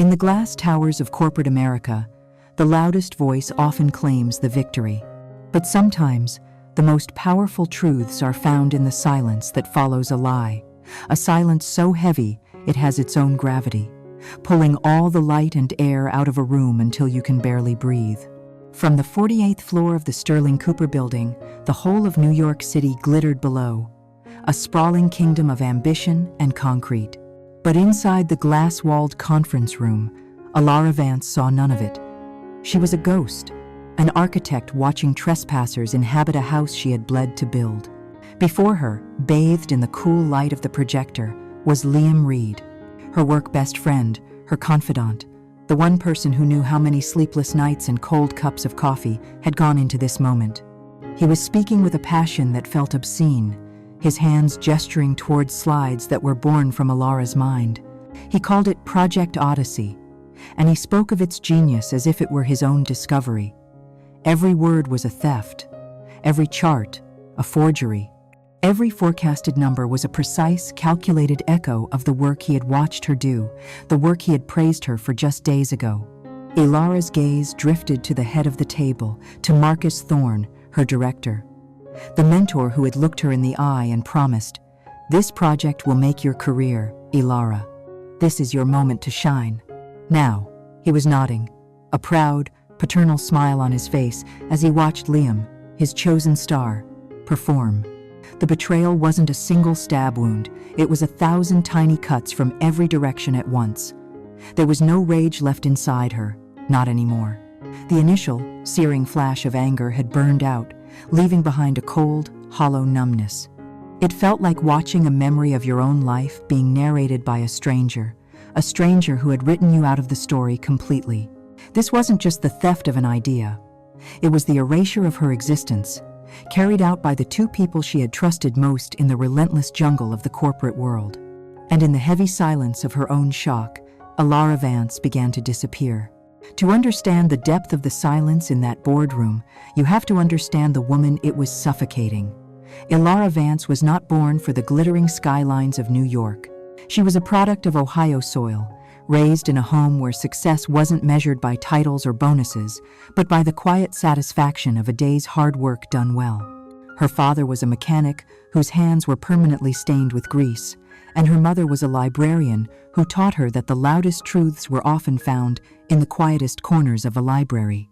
In the glass towers of corporate America, the loudest voice often claims the victory. But sometimes, the most powerful truths are found in the silence that follows a lie, a silence so heavy it has its own gravity, pulling all the light and air out of a room until you can barely breathe. From the 48th floor of the Sterling Cooper building, the whole of New York City glittered below, a sprawling kingdom of ambition and concrete. But inside the glass-walled conference room, Alara Vance saw none of it. She was a ghost, an architect watching trespassers inhabit a house she had bled to build. Before her, bathed in the cool light of the projector, was Liam Reed, her work best friend, her confidant, the one person who knew how many sleepless nights and cold cups of coffee had gone into this moment. He was speaking with a passion that felt obscene, his hands gesturing towards slides that were born from Alara's mind. He called it Project Odyssey, and he spoke of its genius as if it were his own discovery. Every word was a theft, every chart a forgery. Every forecasted number was a precise, calculated echo of the work he had watched her do, the work he had praised her for just days ago. Alara's gaze drifted to the head of the table, to Marcus Thorne, her director, the mentor who had looked her in the eye and promised, "This project will make your career, Alara. This is your moment to shine." Now, he was nodding, a proud, paternal smile on his face as he watched Liam, his chosen star, perform. The betrayal wasn't a single stab wound, it was 1,000 tiny cuts from every direction at once. There was no rage left inside her, not anymore. The initial, searing flash of anger had burned out, leaving behind a cold, hollow numbness. It felt like watching a memory of your own life being narrated by a stranger who had written you out of the story completely. This wasn't just the theft of an idea. It was the erasure of her existence, carried out by the two people she had trusted most in the relentless jungle of the corporate world. And in the heavy silence of her own shock, Alara Vance began to disappear. To understand the depth of the silence in that boardroom, you have to understand the woman it was suffocating. Alara Vance was not born for the glittering skylines of New York. She was a product of Ohio soil, raised in a home where success wasn't measured by titles or bonuses, but by the quiet satisfaction of a day's hard work done well. Her father was a mechanic whose hands were permanently stained with grease, and her mother was a librarian who taught her that the loudest truths were often found in the quietest corners of a library.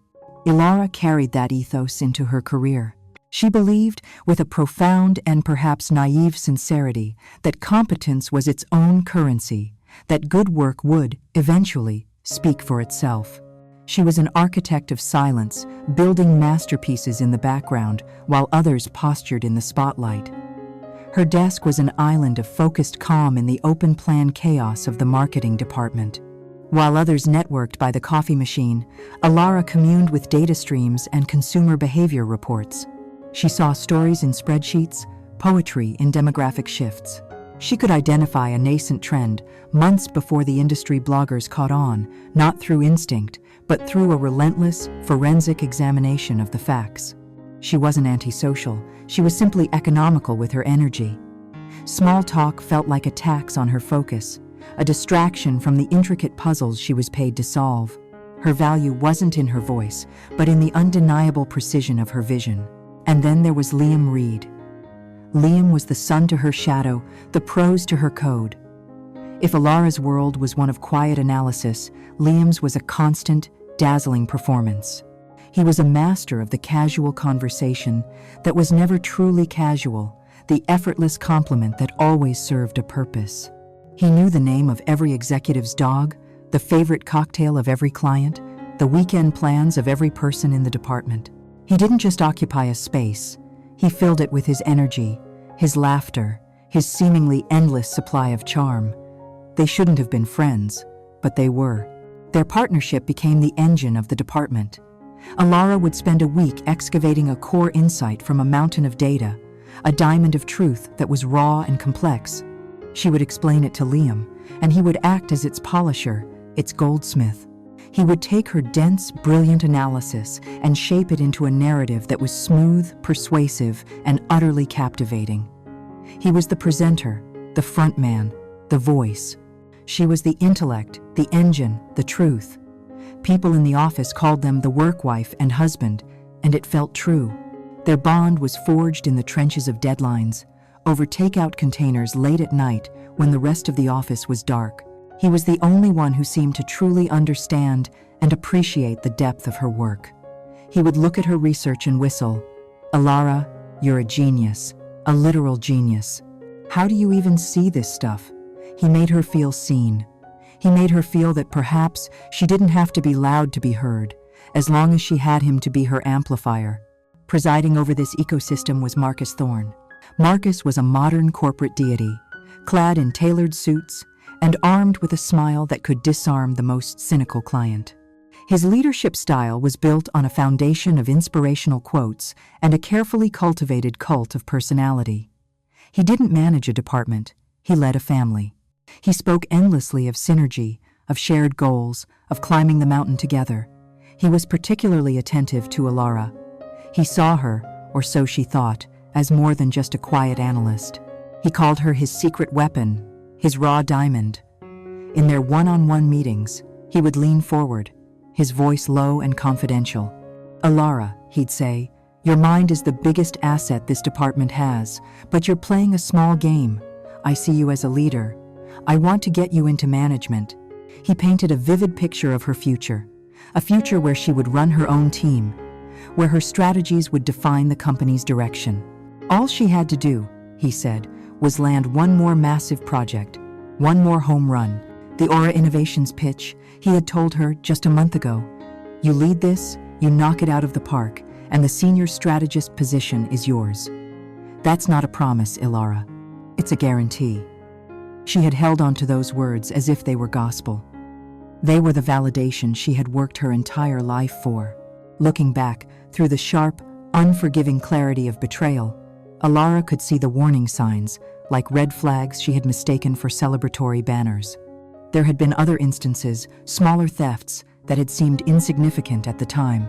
Alara carried that ethos into her career. She believed, with a profound and perhaps naive sincerity, that competence was its own currency, that good work would, eventually, speak for itself. She was an architect of silence, building masterpieces in the background while others postured in the spotlight. Her desk was an island of focused calm in the open-plan chaos of the marketing department. While others networked by the coffee machine, Alara communed with data streams and consumer behavior reports. She saw stories in spreadsheets, poetry in demographic shifts. She could identify a nascent trend months before the industry bloggers caught on, not through instinct, but through a relentless, forensic examination of the facts. She wasn't antisocial, she was simply economical with her energy. Small talk felt like a tax on her focus, a distraction from the intricate puzzles she was paid to solve. Her value wasn't in her voice, but in the undeniable precision of her vision. And then there was Liam Reed. Liam was the sun to her shadow, the prose to her code. If Alara's world was one of quiet analysis, Liam's was a constant, dazzling performance. He was a master of the casual conversation that was never truly casual, the effortless compliment that always served a purpose. He knew the name of every executive's dog, the favorite cocktail of every client, the weekend plans of every person in the department. He didn't just occupy a space, he filled it with his energy, his laughter, his seemingly endless supply of charm. They shouldn't have been friends, but they were. Their partnership became the engine of the department. Alara would spend a week excavating a core insight from a mountain of data, a diamond of truth that was raw and complex. She would explain it to Liam, and he would act as its polisher, its goldsmith. He would take her dense, brilliant analysis and shape it into a narrative that was smooth, persuasive, and utterly captivating. He was the presenter, the front man, the voice. She was the intellect, the engine, the truth. People in the office called them the work wife and husband, and it felt true. Their bond was forged in the trenches of deadlines, over takeout containers late at night when the rest of the office was dark. He was the only one who seemed to truly understand and appreciate the depth of her work. He would look at her research and whistle, "Alara, you're a genius, a literal genius. How do you even see this stuff?" He made her feel seen. He made her feel that perhaps she didn't have to be loud to be heard, as long as she had him to be her amplifier. Presiding over this ecosystem was Marcus Thorne. Marcus was a modern corporate deity, clad in tailored suits and armed with a smile that could disarm the most cynical client. His leadership style was built on a foundation of inspirational quotes and a carefully cultivated cult of personality. He didn't manage a department, he led a family. He spoke endlessly of synergy, of shared goals, of climbing the mountain together. He was particularly attentive to Alara. He saw her, or so she thought, as more than just a quiet analyst. He called her his secret weapon, his raw diamond. In their one-on-one meetings, he would lean forward, his voice low and confidential. "Alara," he'd say, "your mind is the biggest asset this department has, but you're playing a small game. I see you as a leader. I want to get you into management." He painted a vivid picture of her future, a future where she would run her own team, where her strategies would define the company's direction. All she had to do, he said, was land one more massive project, one more home run. The Aura Innovations pitch, he had told her just a month ago. "You lead this, you knock it out of the park, and the senior strategist position is yours." That's not a promise, Alara. It's a guarantee. She had held on to those words as if they were gospel. They were the validation she had worked her entire life for. Looking back, through the sharp, unforgiving clarity of betrayal, Alara could see the warning signs, like red flags she had mistaken for celebratory banners. There had been other instances, smaller thefts, that had seemed insignificant at the time.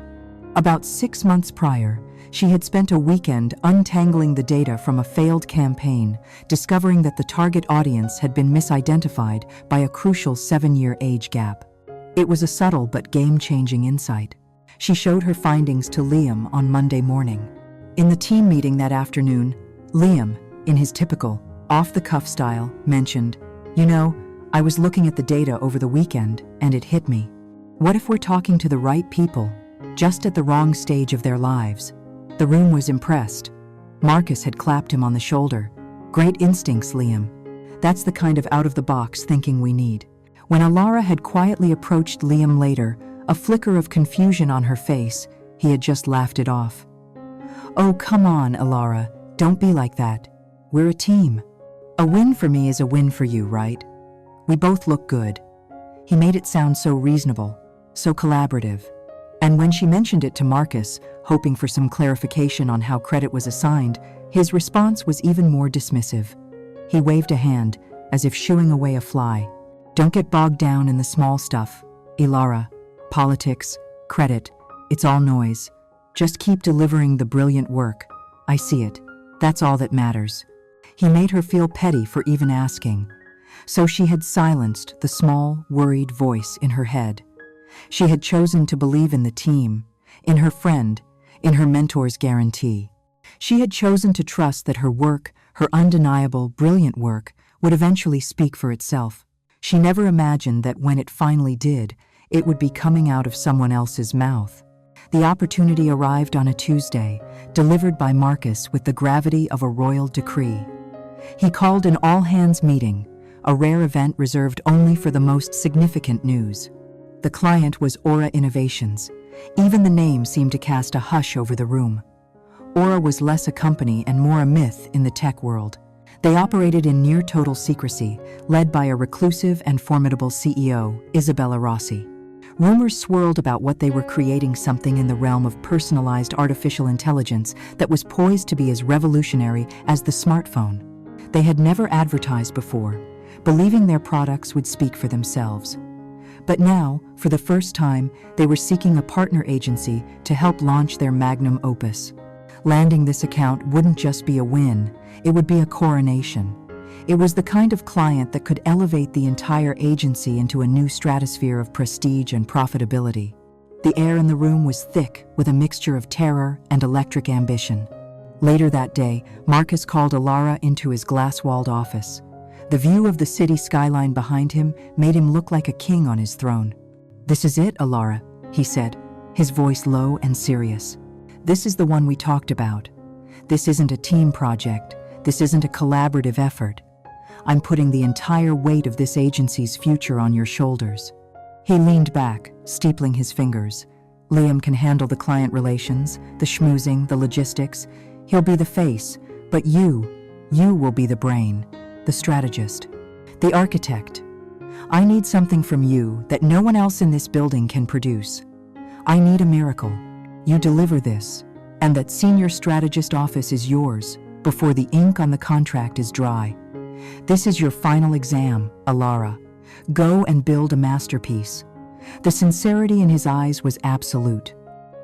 About 6 months prior, she had spent a weekend untangling the data from a failed campaign, discovering that the target audience had been misidentified by a crucial 7-year age gap. It was a subtle but game-changing insight. She showed her findings to Liam on Monday morning. In the team meeting that afternoon, Liam, in his typical, off-the-cuff style, mentioned, "You know, I was looking at the data over the weekend, and it hit me. What if we're talking to the right people, just at the wrong stage of their lives?" The room was impressed. Marcus had clapped him on the shoulder. "Great instincts, Liam. That's the kind of out-of-the-box thinking we need." When Alara had quietly approached Liam later, a flicker of confusion on her face, he had just laughed it off. "Oh, come on, Alara. Don't be like that. We're a team. A win for me is a win for you, right? We both look good." He made it sound so reasonable, so collaborative. And when she mentioned it to Marcus, hoping for some clarification on how credit was assigned, his response was even more dismissive. He waved a hand, as if shooing away a fly. "Don't get bogged down in the small stuff, Alara. Politics, credit, it's all noise. Just keep delivering the brilliant work. I see it. That's all that matters." He made her feel petty for even asking. So she had silenced the small, worried voice in her head. She had chosen to believe in the team, in her friend, in her mentor's guarantee. She had chosen to trust that her work, her undeniable, brilliant work, would eventually speak for itself. She never imagined that when it finally did, it would be coming out of someone else's mouth. The opportunity arrived on a Tuesday, delivered by Marcus with the gravity of a royal decree. He called an all-hands meeting, a rare event reserved only for the most significant news. The client was Aura Innovations. Even the name seemed to cast a hush over the room. Aura was less a company and more a myth in the tech world. They operated in near-total secrecy, led by a reclusive and formidable CEO, Isabella Rossi. Rumors swirled about what they were creating, something in the realm of personalized artificial intelligence that was poised to be as revolutionary as the smartphone. They had never advertised before, believing their products would speak for themselves. But now, for the first time, they were seeking a partner agency to help launch their magnum opus. Landing this account wouldn't just be a win, it would be a coronation. It was the kind of client that could elevate the entire agency into a new stratosphere of prestige and profitability. The air in the room was thick with a mixture of terror and electric ambition. Later that day, Marcus called Alara into his glass-walled office. The view of the city skyline behind him made him look like a king on his throne. "This is it, Alara," he said, his voice low and serious. "This is the one we talked about. This isn't a team project. This isn't a collaborative effort. I'm putting the entire weight of this agency's future on your shoulders." He leaned back, steepling his fingers. "Liam can handle the client relations, the schmoozing, the logistics. He'll be the face, but you will be the brain, the strategist, the architect. I need something from you that no one else in this building can produce. I need a miracle. You deliver this, and that senior strategist office is yours before the ink on the contract is dry. This is your final exam, Alara. Go and build a masterpiece." The sincerity in his eyes was absolute.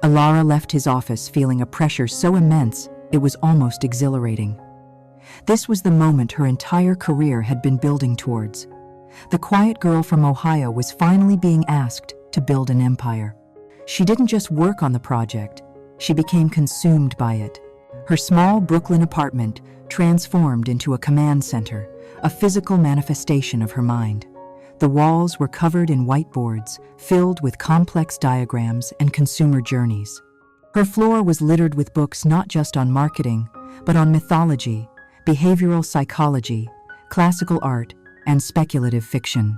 Alara left his office feeling a pressure so immense it was almost exhilarating. This was the moment her entire career had been building towards. The quiet girl from Ohio was finally being asked to build an empire. She didn't just work on the project, she became consumed by it. Her small Brooklyn apartment transformed into a command center, a physical manifestation of her mind. The walls were covered in whiteboards, filled with complex diagrams and consumer journeys. Her floor was littered with books not just on marketing, but on mythology, behavioral psychology, classical art, and speculative fiction.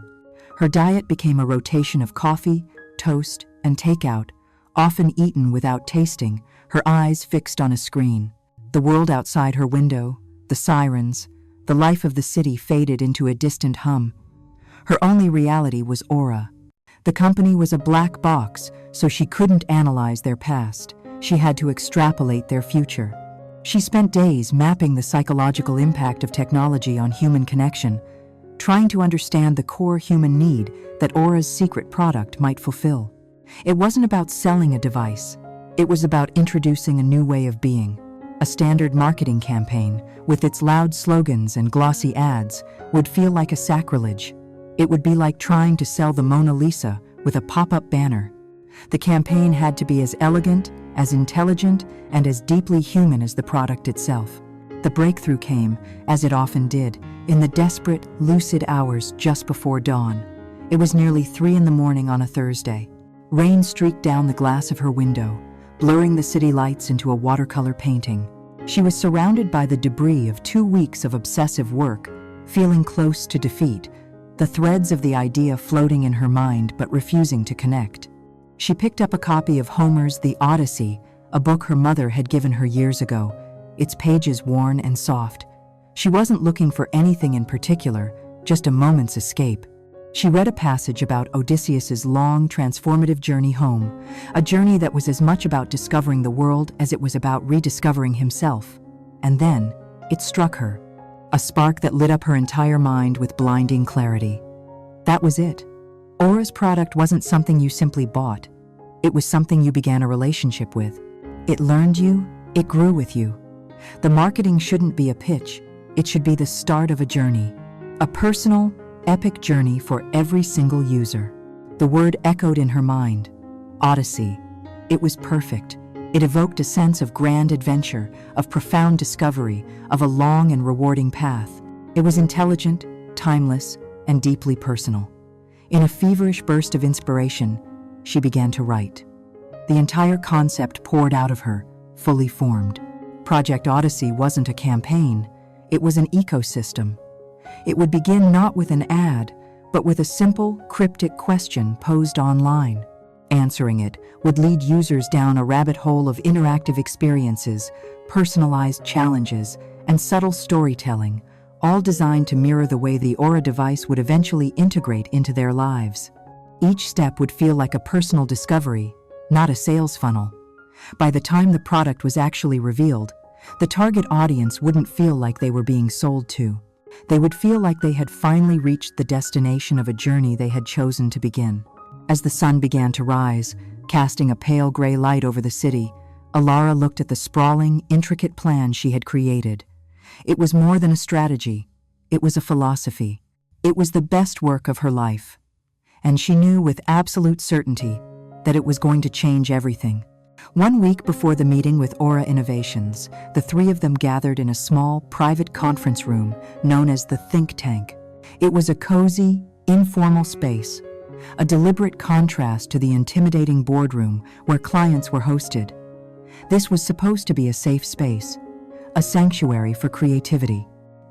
Her diet became a rotation of coffee, toast, and takeout, often eaten without tasting, her eyes fixed on a screen. The world outside her window, the sirens, the life of the city faded into a distant hum. Her only reality was Aura. The company was a black box, so she couldn't analyze their past. She had to extrapolate their future. She spent days mapping the psychological impact of technology on human connection, trying to understand the core human need that Aura's secret product might fulfill. It wasn't about selling a device. It was about introducing a new way of being. A standard marketing campaign, with its loud slogans and glossy ads, would feel like a sacrilege. It would be like trying to sell the Mona Lisa with a pop-up banner. The campaign had to be as elegant, as intelligent, and as deeply human as the product itself. The breakthrough came, as it often did, in the desperate, lucid hours just before dawn. It was nearly 3 a.m. on a Thursday. Rain streaked down the glass of her window, blurring the city lights into a watercolor painting. She was surrounded by the debris of 2 weeks of obsessive work, feeling close to defeat, the threads of the idea floating in her mind but refusing to connect. She picked up a copy of Homer's The Odyssey, a book her mother had given her years ago, its pages worn and soft. She wasn't looking for anything in particular, just a moment's escape. She read a passage about Odysseus's long, transformative journey home, a journey that was as much about discovering the world as it was about rediscovering himself. And then, it struck her. A spark that lit up her entire mind with blinding clarity. That was it. Aura's product wasn't something you simply bought. It was something you began a relationship with. It learned you, it grew with you. The marketing shouldn't be a pitch. It should be the start of a journey. A personal, epic journey for every single user. The word echoed in her mind. Odyssey. It was perfect. It evoked a sense of grand adventure, of profound discovery, of a long and rewarding path. It was intelligent, timeless, and deeply personal. In a feverish burst of inspiration, she began to write. The entire concept poured out of her, fully formed. Project Odyssey wasn't a campaign, it was an ecosystem. It would begin not with an ad, but with a simple, cryptic question posed online. Answering it would lead users down a rabbit hole of interactive experiences, personalized challenges, and subtle storytelling, all designed to mirror the way the Aura device would eventually integrate into their lives. Each step would feel like a personal discovery, not a sales funnel. By the time the product was actually revealed, the target audience wouldn't feel like they were being sold to. They would feel like they had finally reached the destination of a journey they had chosen to begin. As the sun began to rise, casting a pale gray light over the city, Alara looked at the sprawling, intricate plan she had created. It was more than a strategy. It was a philosophy. It was the best work of her life. And she knew with absolute certainty that it was going to change everything. 1 week before the meeting with Aura Innovations, the three of them gathered in a small, private conference room known as the Think Tank. It was a cozy, informal space, a deliberate contrast to the intimidating boardroom where clients were hosted. This was supposed to be a safe space, a sanctuary for creativity.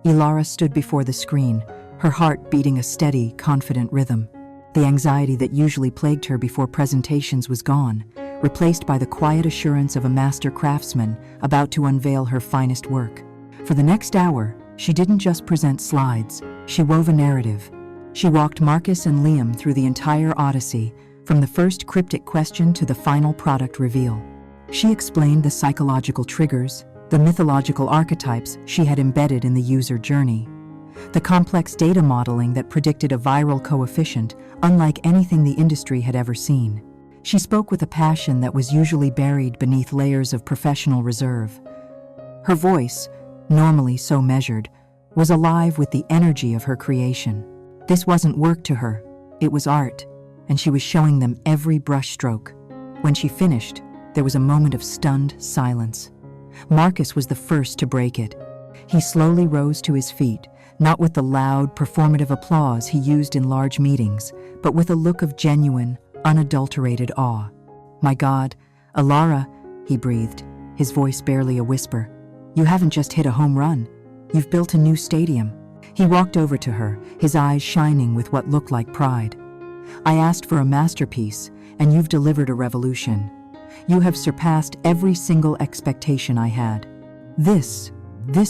Ilara stood before the screen, her heart beating a steady, confident rhythm. The anxiety that usually plagued her before presentations was gone, replaced by the quiet assurance of a master craftsman about to unveil her finest work. For the next hour, she didn't just present slides, she wove a narrative. She walked Marcus and Liam through the entire Odyssey, from the first cryptic question to the final product reveal. She explained the psychological triggers, the mythological archetypes she had embedded in the user journey, the complex data modeling that predicted a viral coefficient unlike anything the industry had ever seen. She spoke with a passion that was usually buried beneath layers of professional reserve. Her voice, normally so measured, was alive with the energy of her creation. This wasn't work to her, it was art, and she was showing them every brushstroke. When she finished, there was a moment of stunned silence. Marcus was the first to break it. He slowly rose to his feet, not with the loud, performative applause he used in large meetings, but with a look of genuine, unadulterated awe. "My God, Ilara," he breathed, his voice barely a whisper, "you haven't just hit a home run. You've built a new stadium." He walked over to her, his eyes shining with what looked like pride. "I asked for a masterpiece, and you've delivered a revolution. You have surpassed every single expectation I had. This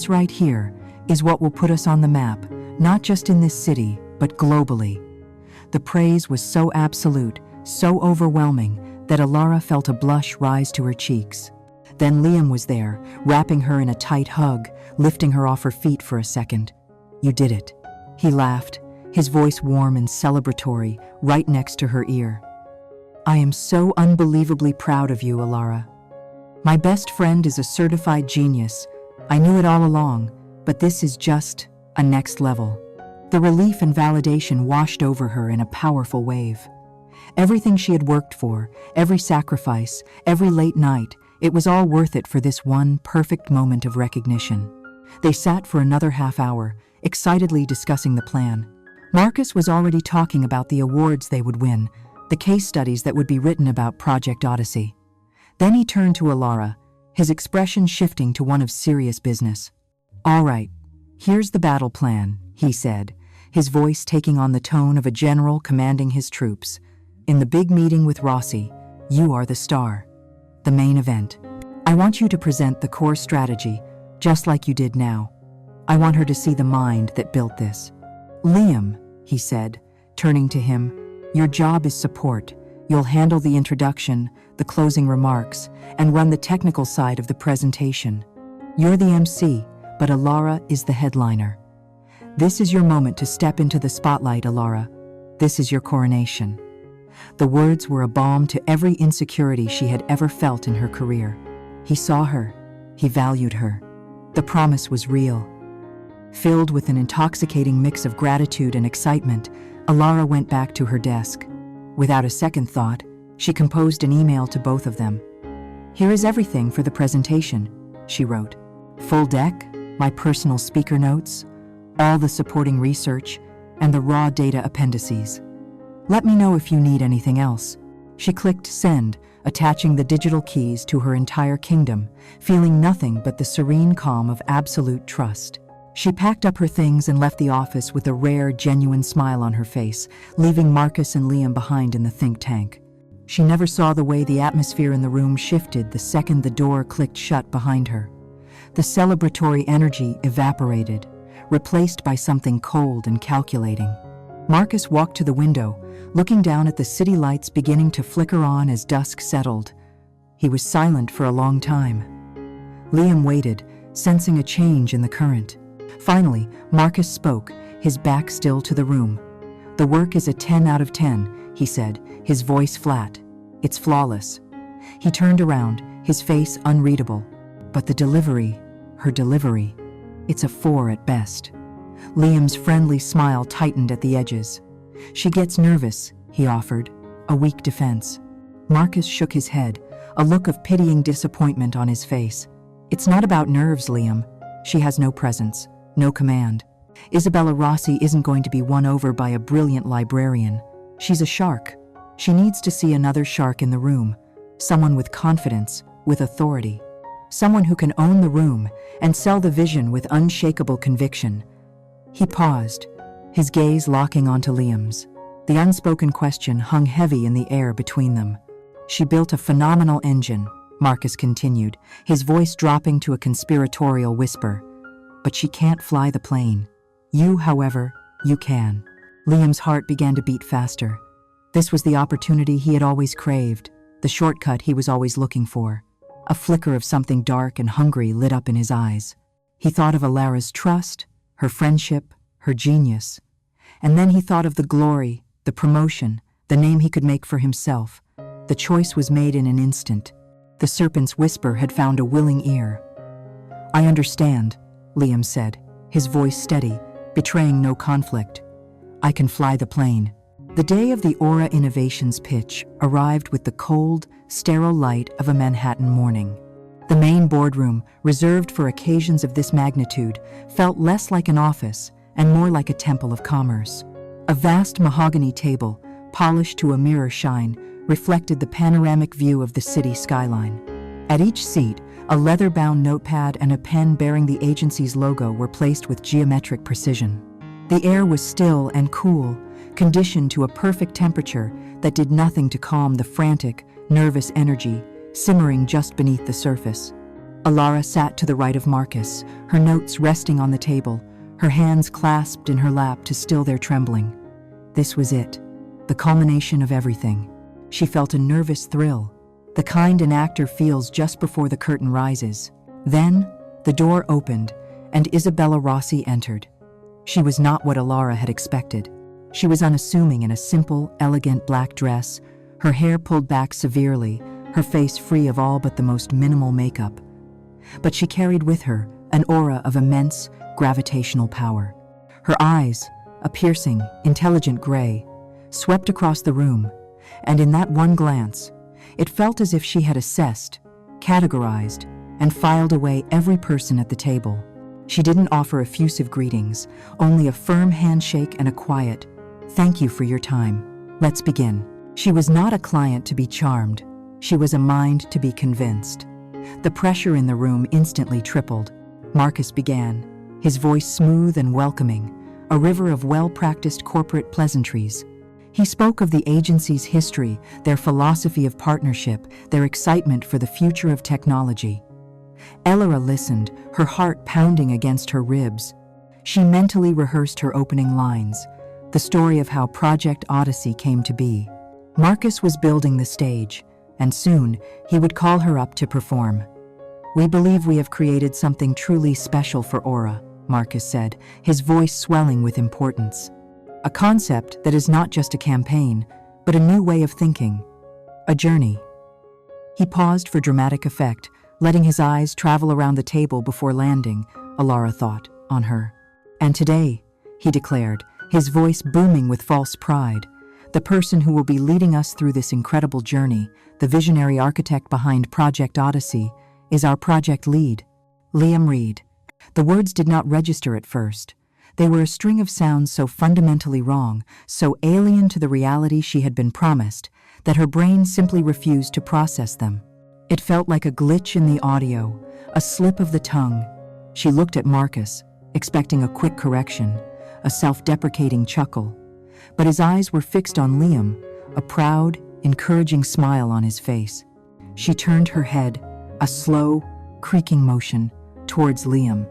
right here, is what will put us on the map, not just in this city, but globally." The praise was so absolute, so overwhelming, that Ilara felt a blush rise to her cheeks. Then Liam was there, wrapping her in a tight hug, lifting her off her feet for a second. "You did it." He laughed, his voice warm and celebratory, right next to her ear. "I am so unbelievably proud of you, Ilara. My best friend is a certified genius. I knew it all along, but this is just a next level." The relief and validation washed over her in a powerful wave. Everything she had worked for, every sacrifice, every late night, it was all worth it for this one perfect moment of recognition. They sat for another half hour, excitedly discussing the plan. Marcus was already talking about the awards they would win, the case studies that would be written about Project Odyssey. Then he turned to Ilara, his expression shifting to one of serious business. "All right, here's the battle plan," he said, his voice taking on the tone of a general commanding his troops. "In the big meeting with Rossi, you are the star, the main event. I want you to present the core strategy, just like you did now. I want her to see the mind that built this." "Liam," he said, turning to him, "your job is support. You'll handle the introduction, the closing remarks, and run the technical side of the presentation. You're the MC, but Ilara is the headliner. This is your moment to step into the spotlight, Ilara. This is your coronation." The words were a balm to every insecurity she had ever felt in her career. He saw her. He valued her. The promise was real. Filled with an intoxicating mix of gratitude and excitement, Ilara went back to her desk. Without a second thought, she composed an email to both of them. "Here is everything for the presentation," she wrote. "Full deck, my personal speaker notes, all the supporting research, and the raw data appendices. Let me know if you need anything else." She clicked send, attaching the digital keys to her entire kingdom, feeling nothing but the serene calm of absolute trust. She packed up her things and left the office with a rare, genuine smile on her face, leaving Marcus and Liam behind in the think tank. She never saw the way the atmosphere in the room shifted the second the door clicked shut behind her. The celebratory energy evaporated, replaced by something cold and calculating. Marcus walked to the window, looking down at the city lights beginning to flicker on as dusk settled. He was silent for a long time. Liam waited, sensing a change in the current. Finally, Marcus spoke, his back still to the room. "The work is a 10 out of 10, he said, his voice flat. "It's flawless." He turned around, his face unreadable. "But the delivery, her delivery, it's a 4 at best." Liam's friendly smile tightened at the edges. "She gets nervous," he offered, a weak defense. Marcus shook his head, a look of pitying disappointment on his face. "It's not about nerves, Liam. She has no presence, no command. Isabella Rossi isn't going to be won over by a brilliant librarian. She's a shark. She needs to see another shark in the room, someone with confidence, with authority. Someone who can own the room and sell the vision with unshakable conviction." He paused, his gaze locking onto Liam's. The unspoken question hung heavy in the air between them. "She built a phenomenal engine," Marcus continued, his voice dropping to a conspiratorial whisper. "But she can't fly the plane. You, however, you can." Liam's heart began to beat faster. This was the opportunity he had always craved, the shortcut he was always looking for. A flicker of something dark and hungry lit up in his eyes. He thought of Alara's trust, her friendship, her genius. And then he thought of the glory, the promotion, the name he could make for himself. The choice was made in an instant. The serpent's whisper had found a willing ear. "I understand," Liam said, his voice steady, betraying no conflict. "I can fly the plane." The day of the Aura Innovations pitch arrived with the cold, sterile light of a Manhattan morning. The main boardroom, reserved for occasions of this magnitude, felt less like an office and more like a temple of commerce. A vast mahogany table, polished to a mirror shine, reflected the panoramic view of the city skyline. At each seat, a leather-bound notepad and a pen bearing the agency's logo were placed with geometric precision. The air was still and cool, conditioned to a perfect temperature that did nothing to calm the frantic, nervous energy simmering just beneath the surface. Alara sat to the right of Marcus, her notes resting on the table, her hands clasped in her lap to still their trembling. This was it, the culmination of everything. She felt a nervous thrill, the kind an actor feels just before the curtain rises. Then, the door opened, and Isabella Rossi entered. She was not what Alara had expected. She was unassuming in a simple, elegant black dress, her hair pulled back severely, her face free of all but the most minimal makeup. But she carried with her an aura of immense, gravitational power. Her eyes, a piercing, intelligent gray, swept across the room, and in that one glance, it felt as if she had assessed, categorized, and filed away every person at the table. She didn't offer effusive greetings, only a firm handshake and a quiet, "Thank you for your time. Let's begin." She was not a client to be charmed. She was a mind to be convinced. The pressure in the room instantly tripled. Marcus began, his voice smooth and welcoming, a river of well-practiced corporate pleasantries. He spoke of the agency's history, their philosophy of partnership, their excitement for the future of technology. Elara listened, her heart pounding against her ribs. She mentally rehearsed her opening lines, the story of how Project Odyssey came to be. Marcus was building the stage, and soon he would call her up to perform. "We believe we have created something truly special for Aura," Marcus said, his voice swelling with importance. "A concept that is not just a campaign, but a new way of thinking, a journey." He paused for dramatic effect, letting his eyes travel around the table before landing, Alara thought, on her. "And today," he declared, his voice booming with false pride, "the person who will be leading us through this incredible journey, the visionary architect behind Project Odyssey, is our project lead, Liam Reed." The words did not register at first. They were a string of sounds so fundamentally wrong, so alien to the reality she had been promised, that her brain simply refused to process them. It felt like a glitch in the audio, a slip of the tongue. She looked at Marcus, expecting a quick correction, a self-deprecating chuckle. But his eyes were fixed on Liam, a proud, encouraging smile on his face. She turned her head, a slow, creaking motion, towards Liam.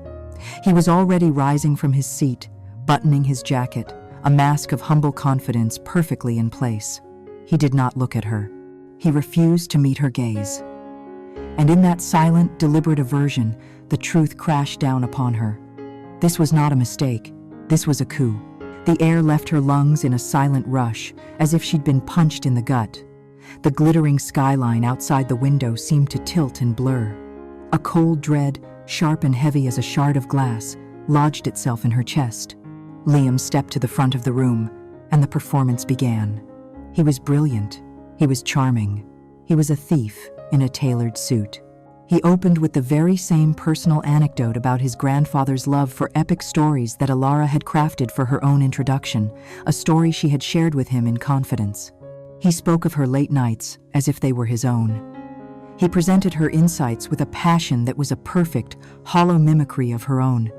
He was already rising from his seat, buttoning his jacket, a mask of humble confidence perfectly in place. He did not look at her. He refused to meet her gaze. And in that silent, deliberate aversion, the truth crashed down upon her. This was not a mistake. This was a coup. The air left her lungs in a silent rush, as if she'd been punched in the gut. The glittering skyline outside the window seemed to tilt and blur. A cold dread, sharp and heavy as a shard of glass, lodged itself in her chest. Liam stepped to the front of the room, and the performance began. He was brilliant. He was charming. He was a thief in a tailored suit. He opened with the very same personal anecdote about his grandfather's love for epic stories that Alara had crafted for her own introduction, a story she had shared with him in confidence. He spoke of her late nights as if they were his own. He presented her insights with a passion that was a perfect, hollow mimicry of her own.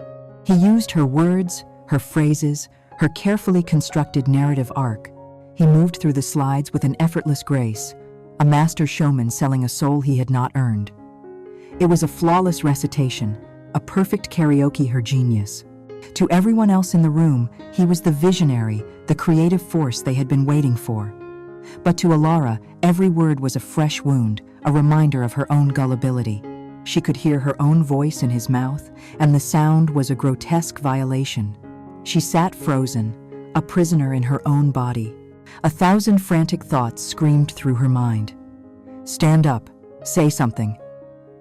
He used her words, her phrases, her carefully constructed narrative arc. He moved through the slides with an effortless grace, a master showman selling a soul he had not earned. It was a flawless recitation, a perfect karaoke, her genius. To everyone else in the room, he was the visionary, the creative force they had been waiting for. But to Alara, every word was a fresh wound, a reminder of her own gullibility. She could hear her own voice in his mouth, and the sound was a grotesque violation. She sat frozen, a prisoner in her own body. 1,000 frantic thoughts screamed through her mind. Stand up, say something.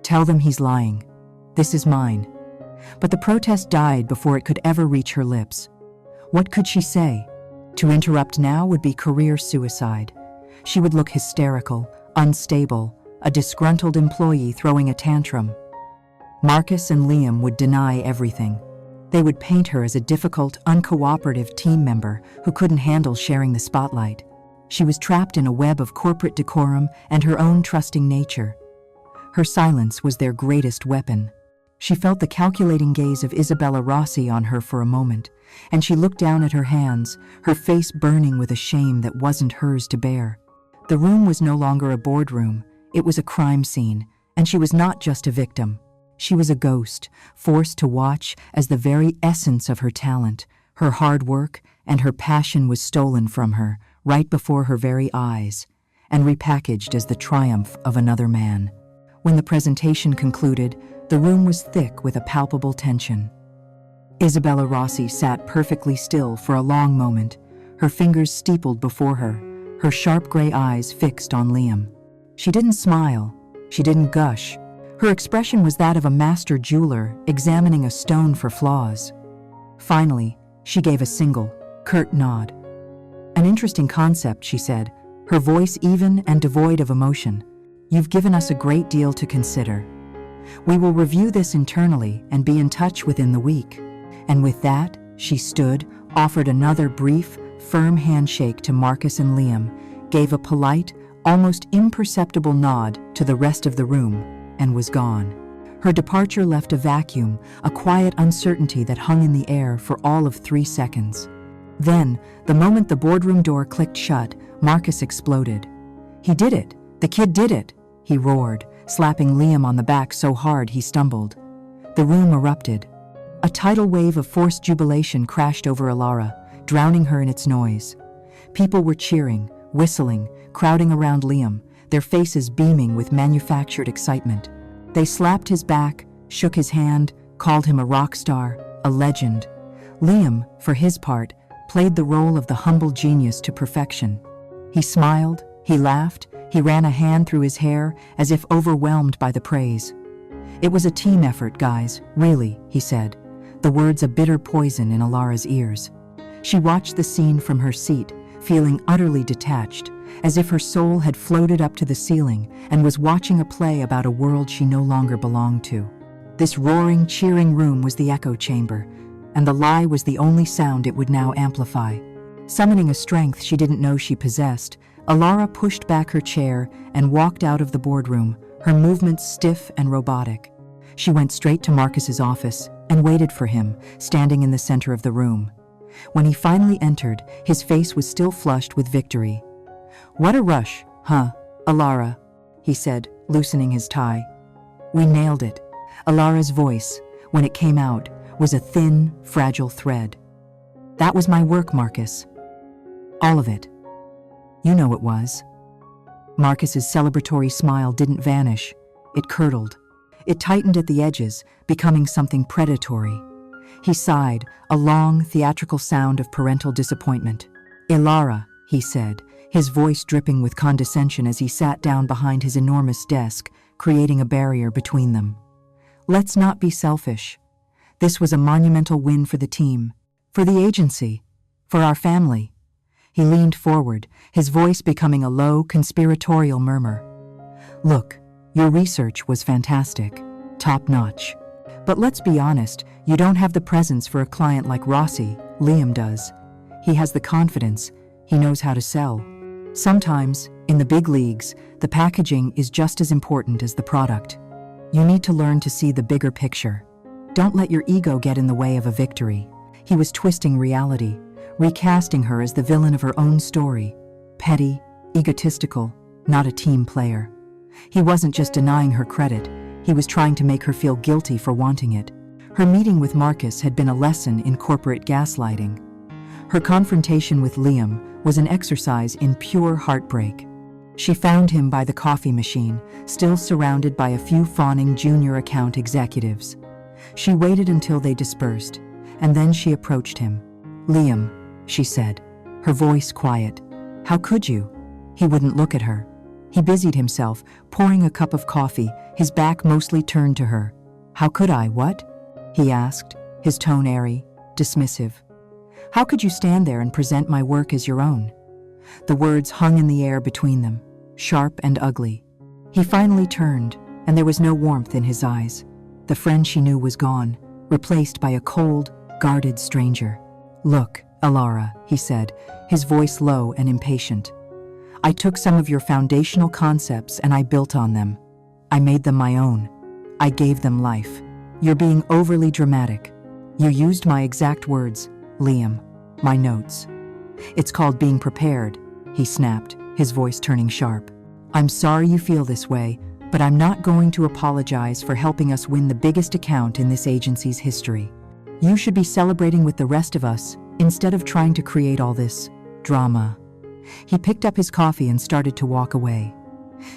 Tell them he's lying. This is mine. But the protest died before it could ever reach her lips. What could she say? To interrupt now would be career suicide. She would look hysterical, unstable, a disgruntled employee throwing a tantrum. Marcus and Liam would deny everything. They would paint her as a difficult, uncooperative team member who couldn't handle sharing the spotlight. She was trapped in a web of corporate decorum and her own trusting nature. Her silence was their greatest weapon. She felt the calculating gaze of Isabella Rossi on her for a moment, and she looked down at her hands, her face burning with a shame that wasn't hers to bear. The room was no longer a boardroom, it was a crime scene, and she was not just a victim. She was a ghost, forced to watch as the very essence of her talent, her hard work, and her passion was stolen from her, right before her very eyes, and repackaged as the triumph of another man. When the presentation concluded, the room was thick with a palpable tension. Isabella Rossi sat perfectly still for a long moment, her fingers steepled before her, her sharp gray eyes fixed on Liam. She didn't smile. She didn't gush. Her expression was that of a master jeweler examining a stone for flaws. Finally, she gave a single, curt nod. An interesting concept, she said, her voice even and devoid of emotion. You've given us a great deal to consider. We will review this internally and be in touch within the week. And with that, she stood, offered another brief, firm handshake to Marcus and Liam, gave a polite, almost imperceptible nod to the rest of the room, and was gone. Her departure left a vacuum, a quiet uncertainty that hung in the air for all of 3 seconds. Then, the moment the boardroom door clicked shut, Marcus exploded. He did it! The kid did it! He roared, slapping Liam on the back so hard he stumbled. The room erupted. A tidal wave of forced jubilation crashed over Alara, drowning her in its noise. People were cheering, whistling, crowding around Liam, their faces beaming with manufactured excitement. They slapped his back, shook his hand, called him a rock star, a legend. Liam, for his part, played the role of the humble genius to perfection. He smiled, he laughed, he ran a hand through his hair as if overwhelmed by the praise. It was a team effort, guys, really, he said, the words a bitter poison in Alara's ears. She watched the scene from her seat, feeling utterly detached, as if her soul had floated up to the ceiling and was watching a play about a world she no longer belonged to. This roaring, cheering room was the echo chamber, and the lie was the only sound it would now amplify. Summoning a strength she didn't know she possessed, Alara pushed back her chair and walked out of the boardroom, her movements stiff and robotic. She went straight to Marcus's office and waited for him, standing in the center of the room. When he finally entered, his face was still flushed with victory. "What a rush, huh, Alara?" he said, loosening his tie. "We nailed it." Alara's voice, when it came out, was a thin, fragile thread. "That was my work, Marcus. All of it. You know it was." Marcus's celebratory smile didn't vanish. It curdled. It tightened at the edges, becoming something predatory. He sighed, a long, theatrical sound of parental disappointment. "Alara," he said, his voice dripping with condescension as he sat down behind his enormous desk, creating a barrier between them. "Let's not be selfish. This was a monumental win for the team, For the agency. For our family. He leaned forward, his voice becoming a low, conspiratorial murmur. Look, your research was fantastic. Top-notch. But let's be honest, you don't have the presence for a client like Rossi. Liam does. He has the confidence. He knows how to sell. Sometimes, in the big leagues, the packaging is just as important as the product. You need to learn to see the bigger picture. Don't let your ego get in the way of a victory. He was twisting reality, recasting her as the villain of her own story. Petty, egotistical, not a team player. He wasn't just denying her credit, he was trying to make her feel guilty for wanting it. Her meeting with Marcus had been a lesson in corporate gaslighting. Her confrontation with Liam was an exercise in pure heartbreak. She found him by the coffee machine, still surrounded by a few fawning junior account executives. She waited until they dispersed, and then she approached him. "Liam," she said, her voice quiet. "How could you?" He wouldn't look at her. He busied himself, pouring a cup of coffee, his back mostly turned to her. "How could I, what?" he asked, his tone airy, dismissive. "How could you stand there and present my work as your own?" The words hung in the air between them, sharp and ugly. He finally turned, and there was no warmth in his eyes. The friend she knew was gone, replaced by a cold, guarded stranger. "Look, Alara," he said, his voice low and impatient. "I took some of your foundational concepts and I built on them. I made them my own. I gave them life. You're being overly dramatic. You used my exact words, Liam, my notes. It's called being prepared," he snapped, his voice turning sharp. "I'm sorry you feel this way, but I'm not going to apologize for helping us win the biggest account in this agency's history. You should be celebrating with the rest of us instead of trying to create all this drama." He picked up his coffee and started to walk away.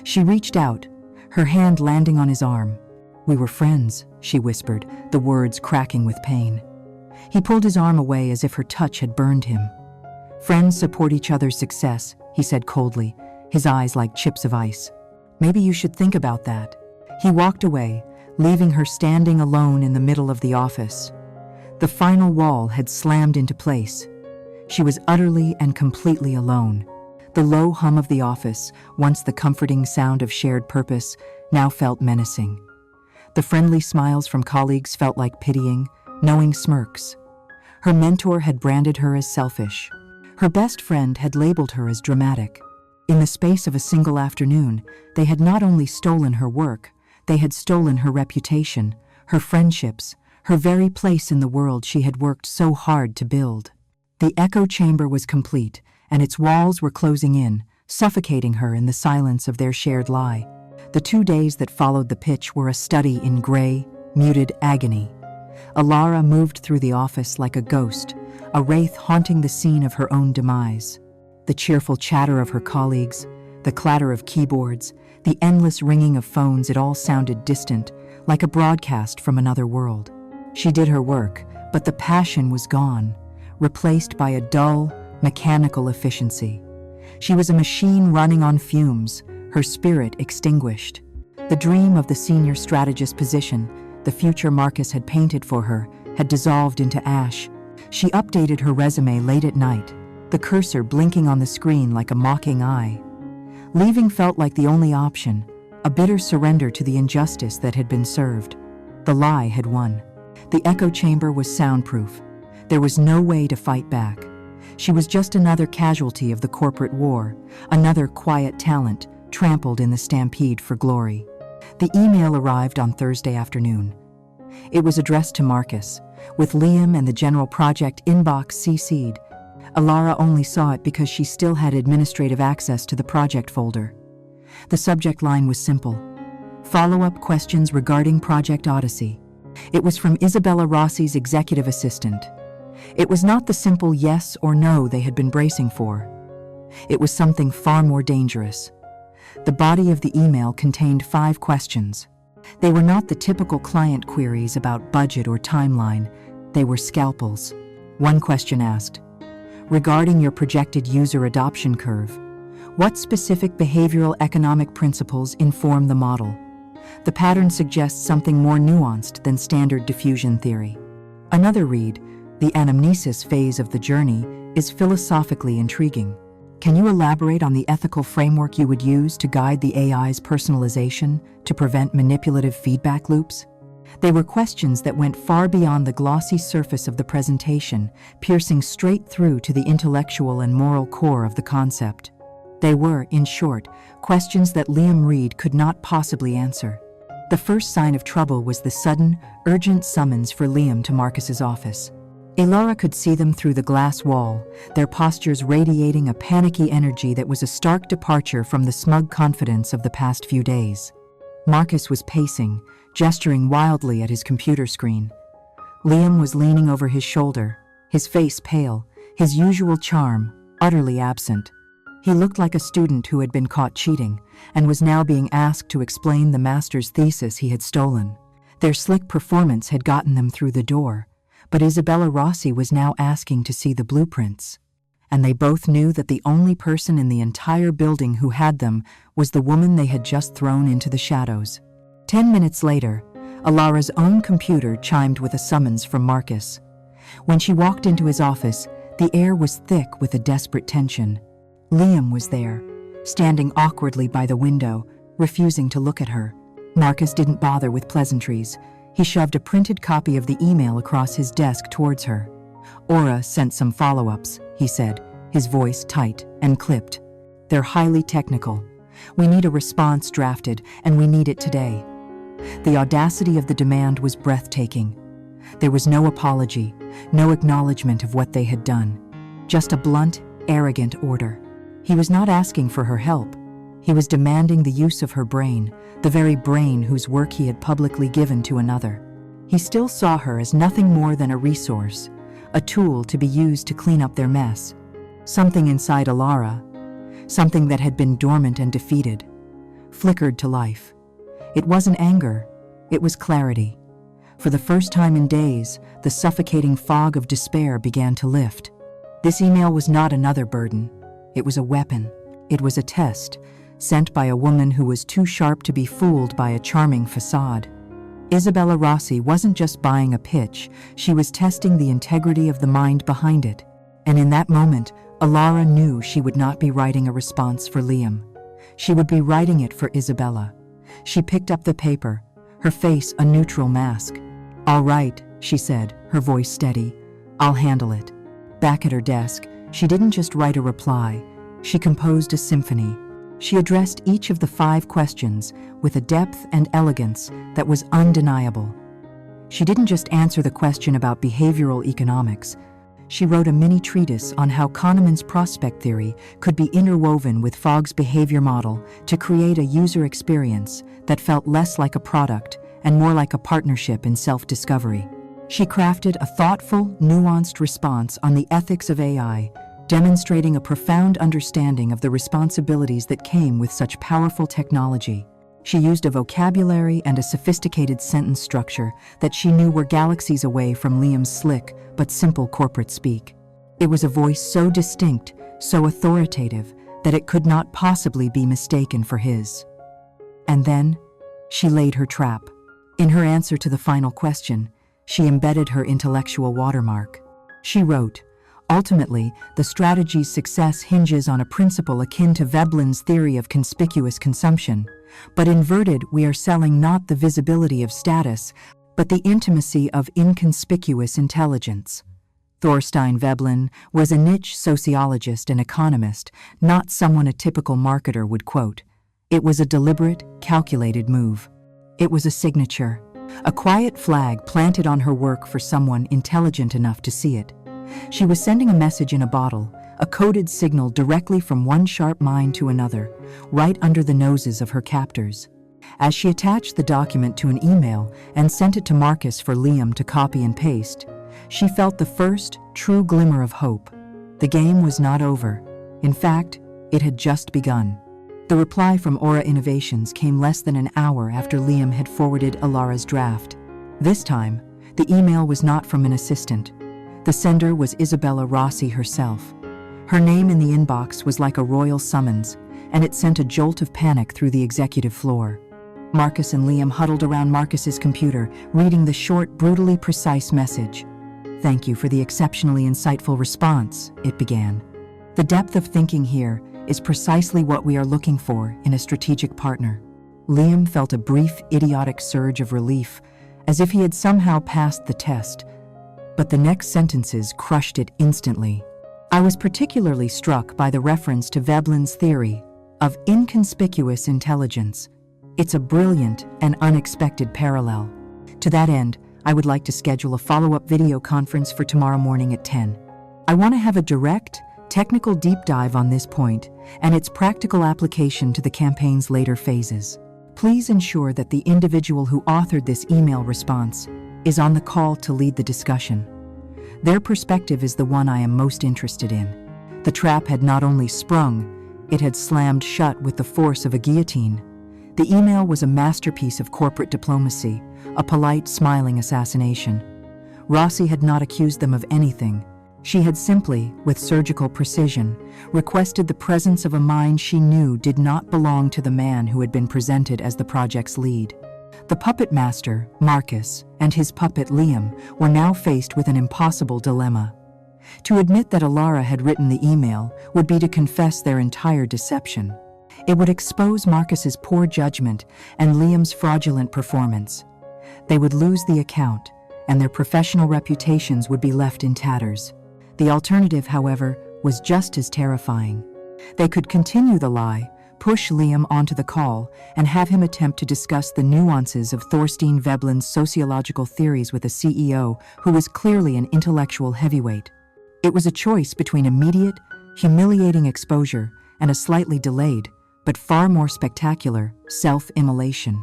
She reached out, her hand landing on his arm. "We were friends," she whispered, the words cracking with pain. He pulled his arm away as if her touch had burned him. "Friends support each other's success," he said coldly, his eyes like chips of ice. "Maybe you should think about that." He walked away, leaving her standing alone in the middle of the office. The final wall had slammed into place. She was utterly and completely alone. The low hum of the office, once the comforting sound of shared purpose, now felt menacing. The friendly smiles from colleagues felt like pitying, knowing smirks. Her mentor had branded her as selfish. Her best friend had labeled her as dramatic. In the space of a single afternoon, they had not only stolen her work, they had stolen her reputation, her friendships, her very place in the world she had worked so hard to build. The echo chamber was complete, and its walls were closing in, suffocating her in the silence of their shared lie. The 2 days that followed the pitch were a study in gray, muted agony. Alara moved through the office like a ghost, a wraith haunting the scene of her own demise. The cheerful chatter of her colleagues, the clatter of keyboards, the endless ringing of phones, it all sounded distant, like a broadcast from another world. She did her work, but the passion was gone, replaced by a dull, mechanical efficiency. She was a machine running on fumes, her spirit extinguished. The dream of the senior strategist position, the future Marcus had painted for her, had dissolved into ash. She updated her resume late at night, the cursor blinking on the screen like a mocking eye. Leaving felt like the only option, a bitter surrender to the injustice that had been served. The lie had won. The echo chamber was soundproof. There was no way to fight back. She was just another casualty of the corporate war, another quiet talent trampled in the stampede for glory. The email arrived on Thursday afternoon. It was addressed to Marcus, with Liam and the general project inbox CC'd. Alara only saw it because she still had administrative access to the project folder. The subject line was simple: follow-up questions regarding Project Odyssey. It was from Isabella Rossi's executive assistant. It was not the simple yes or no they had been bracing for. It was something far more dangerous. The body of the email contained 5 questions. They were not the typical client queries about budget or timeline. They were scalpels. One question asked, regarding your projected user adoption curve, what specific behavioral economic principles inform the model? The pattern suggests something more nuanced than standard diffusion theory. Another read, The anamnesis phase of the journey is philosophically intriguing. Can you elaborate on the ethical framework you would use to guide the AI's personalization to prevent manipulative feedback loops? They were questions that went far beyond the glossy surface of the presentation, piercing straight through to the intellectual and moral core of the concept. They were, in short, questions that Liam Reed could not possibly answer. The first sign of trouble was the sudden, urgent summons for Liam to Marcus's office. Elara could see them through the glass wall, their postures radiating a panicky energy that was a stark departure from the smug confidence of the past few days. Marcus was pacing, gesturing wildly at his computer screen. Liam was leaning over his shoulder, his face pale, his usual charm utterly absent. He looked like a student who had been caught cheating and was now being asked to explain the master's thesis he had stolen. Their slick performance had gotten them through the door, but Isabella Rossi was now asking to see the blueprints. And they both knew that the only person in the entire building who had them was the woman they had just thrown into the shadows. 10 minutes later, Alara's own computer chimed with a summons from Marcus. When she walked into his office, the air was thick with a desperate tension. Liam was there, standing awkwardly by the window, refusing to look at her. Marcus didn't bother with pleasantries. He shoved a printed copy of the email across his desk towards her. "Aura sent some follow-ups," he said, his voice tight and clipped. "They're highly technical. We need a response drafted, and we need it today." The audacity of the demand was breathtaking. There was no apology, no acknowledgement of what they had done. Just a blunt, arrogant order. He was not asking for her help. He was demanding the use of her brain, the very brain whose work he had publicly given to another. He still saw her as nothing more than a resource, a tool to be used to clean up their mess. Something inside Alara, something that had been dormant and defeated, flickered to life. It wasn't anger, it was clarity. For the first time in days, the suffocating fog of despair began to lift. This email was not another burden. It was a weapon. It was a test, sent by a woman who was too sharp to be fooled by a charming facade. Isabella Rossi wasn't just buying a pitch, she was testing the integrity of the mind behind it. And in that moment, Alara knew she would not be writing a response for Liam. She would be writing it for Isabella. She picked up the paper, her face a neutral mask. "All right," she said, her voice steady. "I'll handle it." Back at her desk, she didn't just write a reply, she composed a symphony. She addressed each of the 5 questions with a depth and elegance that was undeniable. She didn't just answer the question about behavioral economics. She wrote a mini treatise on how Kahneman's prospect theory could be interwoven with Fogg's behavior model to create a user experience that felt less like a product and more like a partnership in self-discovery. She crafted a thoughtful, nuanced response on the ethics of AI, demonstrating a profound understanding of the responsibilities that came with such powerful technology. She used a vocabulary and a sophisticated sentence structure that she knew were galaxies away from Liam's slick but simple corporate speak. It was a voice so distinct, so authoritative, that it could not possibly be mistaken for his. And then, she laid her trap. In her answer to the final question, she embedded her intellectual watermark. She wrote, "Ultimately, the strategy's success hinges on a principle akin to Veblen's theory of conspicuous consumption. But inverted, we are selling not the visibility of status, but the intimacy of inconspicuous intelligence." Thorstein Veblen was a niche sociologist and economist, not someone a typical marketer would quote. It was a deliberate, calculated move. It was a signature, a quiet flag planted on her work for someone intelligent enough to see it. She was sending a message in a bottle, a coded signal directly from one sharp mind to another, right under the noses of her captors. As she attached the document to an email and sent it to Marcus for Liam to copy and paste, she felt the first, true glimmer of hope. The game was not over. In fact, it had just begun. The reply from Aura Innovations came less than an hour after Liam had forwarded Alara's draft. This time, the email was not from an assistant. The sender was Isabella Rossi herself. Her name in the inbox was like a royal summons, and it sent a jolt of panic through the executive floor. Marcus and Liam huddled around Marcus's computer, reading the short, brutally precise message. "Thank you for the exceptionally insightful response," it began. "The depth of thinking here is precisely what we are looking for in a strategic partner." Liam felt a brief, idiotic surge of relief, as if he had somehow passed the test, but the next sentences crushed it instantly. "I was particularly struck by the reference to Veblen's theory of inconspicuous intelligence. It's a brilliant and unexpected parallel. To that end, I would like to schedule a follow-up video conference for tomorrow morning at 10. I want to have a direct, technical deep dive on this point and its practical application to the campaign's later phases. Please ensure that the individual who authored this email response is on the call to lead the discussion. Their perspective is the one I am most interested in." The trap had not only sprung, it had slammed shut with the force of a guillotine. The email was a masterpiece of corporate diplomacy, a polite, smiling assassination. Rossi had not accused them of anything. She had simply, with surgical precision, requested the presence of a mind she knew did not belong to the man who had been presented as the project's lead. The puppet master, Marcus, and his puppet Liam were now faced with an impossible dilemma. To admit that Alara had written the email would be to confess their entire deception. It would expose Marcus's poor judgment and Liam's fraudulent performance. They would lose the account, and their professional reputations would be left in tatters. The alternative, however, was just as terrifying. They could continue the lie, push Liam onto the call, and have him attempt to discuss the nuances of Thorstein Veblen's sociological theories with a CEO who was clearly an intellectual heavyweight. It was a choice between immediate, humiliating exposure and a slightly delayed, but far more spectacular, self-immolation.